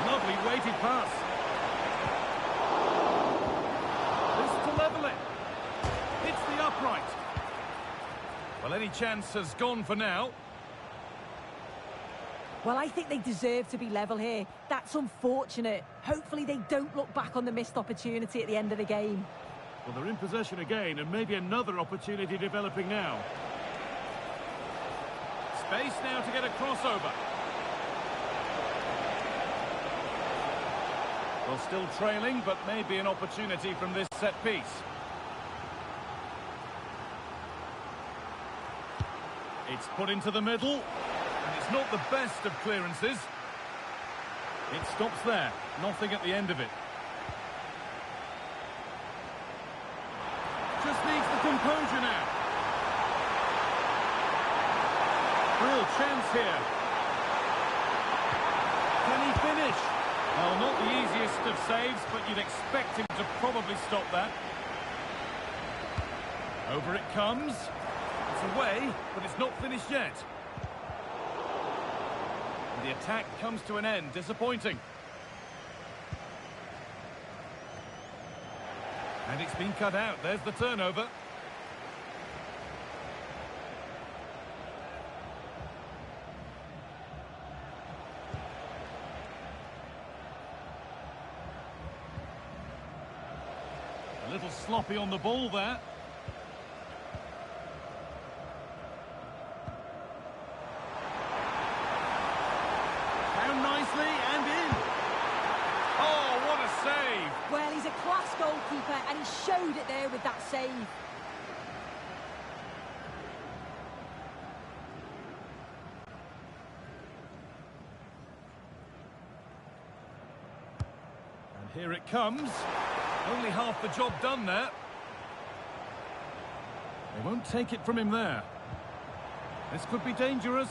Lovely weighted pass. Hits the upright. Well, any chance has gone for now. Well, I think they deserve to be level here. That's unfortunate. Hopefully they don't look back on the missed opportunity at the end of the game. Well, they're in possession again, and maybe another opportunity developing now. Space now to get a crossover. Well, still trailing, but maybe an opportunity from this set piece. It's put into the middle, and it's not the best of clearances. It stops there, nothing at the end of it. Just needs the composure now. Real chance here. Can he finish? Well, not the easiest of saves, but you'd expect him to probably stop that. Over it comes. It's away, but it's not finished yet. And the attack comes to an end. Disappointing. And it's been cut out. There's the turnover. A little sloppy on the ball there. Down nicely and in. Oh, what a save! Well, he's a class goalkeeper, and he showed it there with that save. And here it comes. Only half the job done there. They won't take it from him there. This could be dangerous.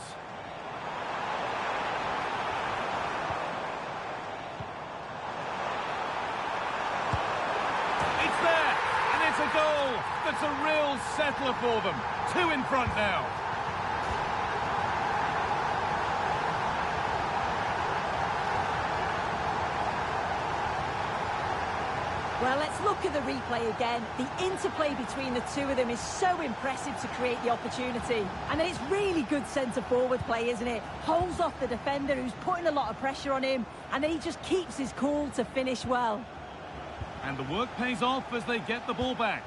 It's there, and it's a goal. That's a real settler for them. 2 in front now. Well, let's look at the replay again. The interplay between the two of them is so impressive to create the opportunity. And then it's really good centre-forward play, isn't it? Holds off the defender who's putting a lot of pressure on him, and then he just keeps his cool to finish well. And the work pays off as they get the ball back.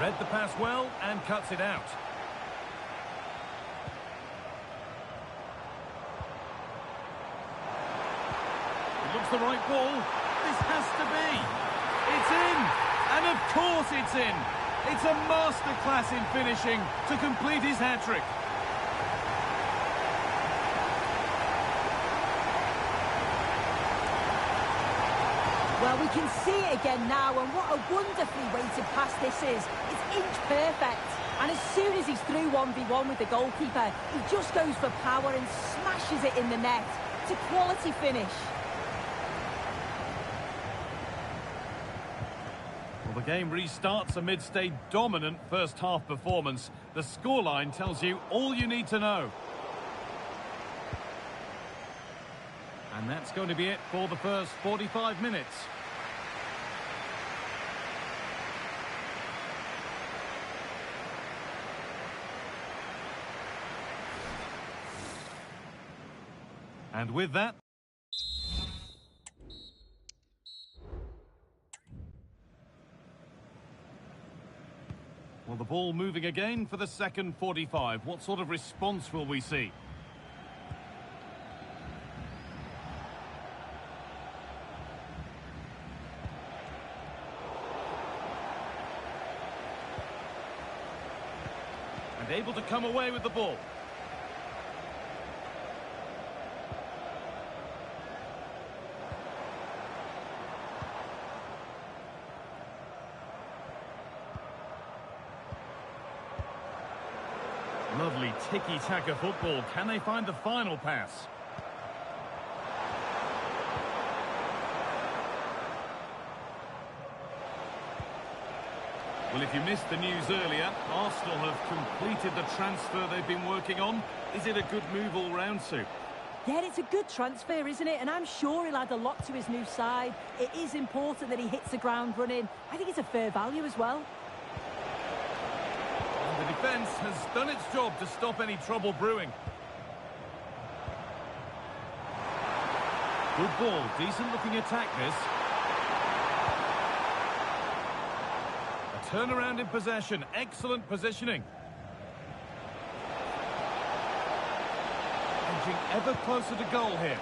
Read the pass well and cuts it out. It looks the right ball. This has to be. It's in. And of course it's in. It's a masterclass in finishing to complete his hat-trick. Well, we can see it again now, and what a wonderfully weighted pass this is. It's inch perfect, And as soon as he's through 1v1 with the goalkeeper, he just goes for power and smashes it in the net. It's a quality finish. Well, the game restarts amidst a dominant first-half performance. The scoreline tells you all you need to know. And that's going to be it for the first 45 minutes. And with that... Well, the ball moving again for the second 45. What sort of response will we see? And able to come away with the ball. Lovely tiki-taka football. Can they find the final pass? Well, if you missed the news earlier, Arsenal have completed the transfer they've been working on. Is it a good move all round, Sue? Yeah, it's a good transfer, isn't it? And I'm sure he'll add a lot to his new side. It is important that he hits the ground running. I think it's a fair value as well. The defence has done its job to stop any trouble brewing. Good ball, decent looking attack this. A turnaround in possession, excellent positioning. Edging ever closer to goal here.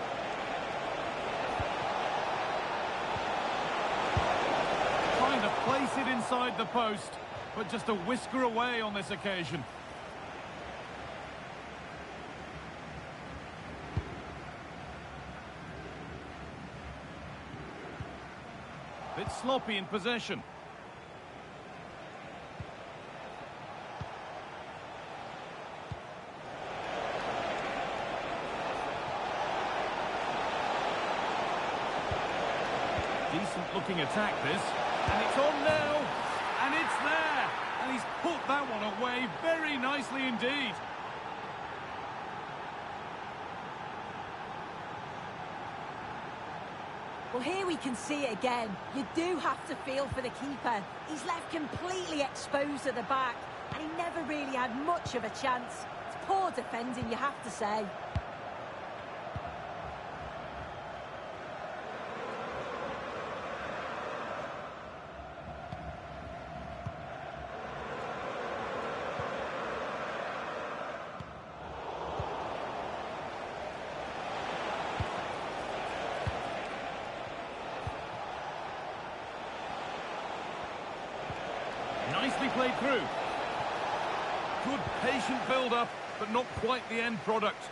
Trying to place it inside the post. But just a whisker away on this occasion. Bit sloppy in possession. Decent looking attack this. And it's on now. And it's there! And he's put that one away very nicely indeed. Well, here we can see it again. You do have to feel for the keeper. He's left completely exposed at the back, and he never really had much of a chance. It's poor defending, you have to say. Nicely played through. Good patient build-up, but not quite the end product.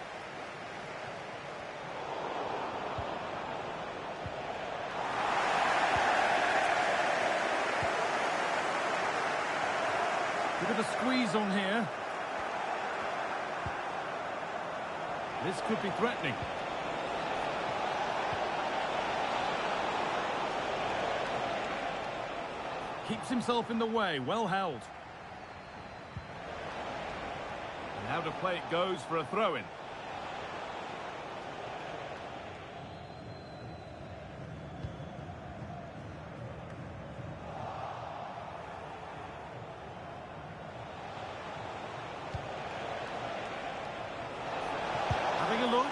Bit of a squeeze on here. This could be threatening. Keeps himself in the way, well held. And how to play it goes for a throw-in. Having a look,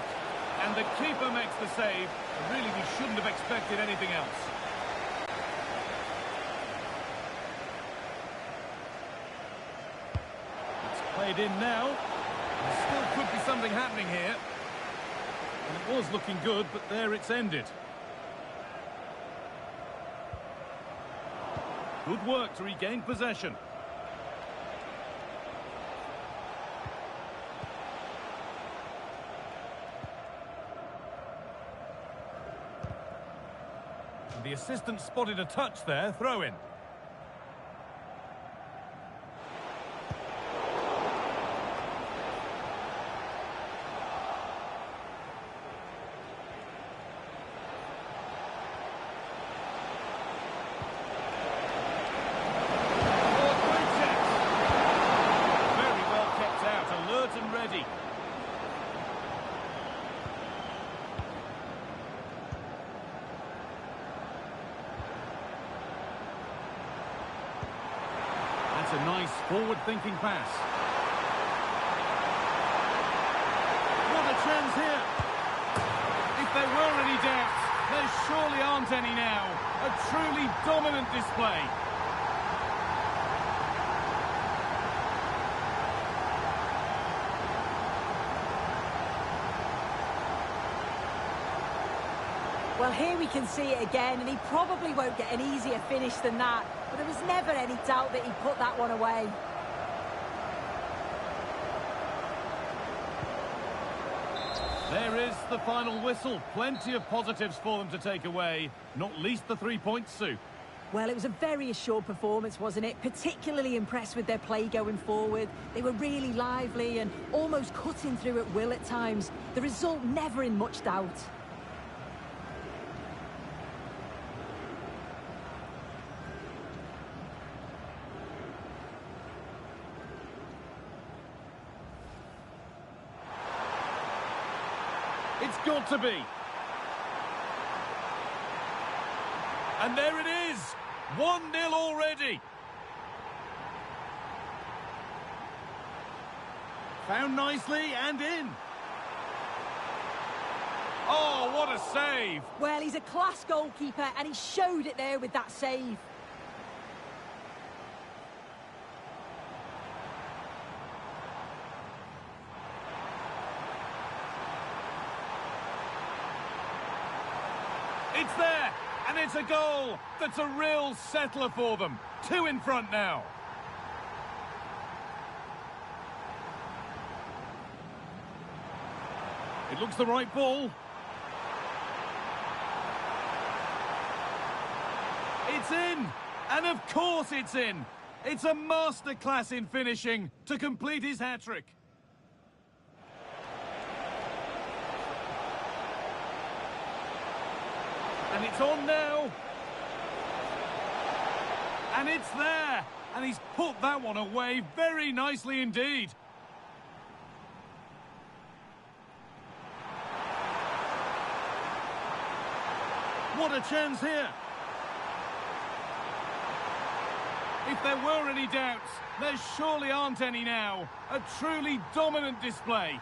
and the keeper makes the save. And really, we shouldn't have expected anything else. Played in now. There still could be something happening here. And it was looking good, but there it's ended. Good work to regain possession. And the assistant spotted a touch there, throw in. It's a nice forward-thinking pass. What a chance here. If there were any doubts, there surely aren't any now. A truly dominant display. Well, here we can see it again, and he probably won't get an easier finish than that. But there was never any doubt that he put that one away. There is the final whistle. Plenty of positives for them to take away, not least the 3 points, Sue. Well, it was a very assured performance, wasn't it? Particularly impressed with their play going forward. They were really lively and almost cutting through at will at times. The result never in much doubt. It's got to be. And there it is. 1-0 already. Found nicely and in. Oh, what a save. Well, he's a class goalkeeper, and he showed it there with that save. It's there, and it's a goal. That's a real settler for them. 2 in front now. It looks the right ball. It's in, and of course it's in. It's a masterclass in finishing to complete his hat-trick. And it's on now. And it's there. And he's put that one away very nicely indeed. What a chance here. If there were any doubts, there surely aren't any now. A truly dominant display.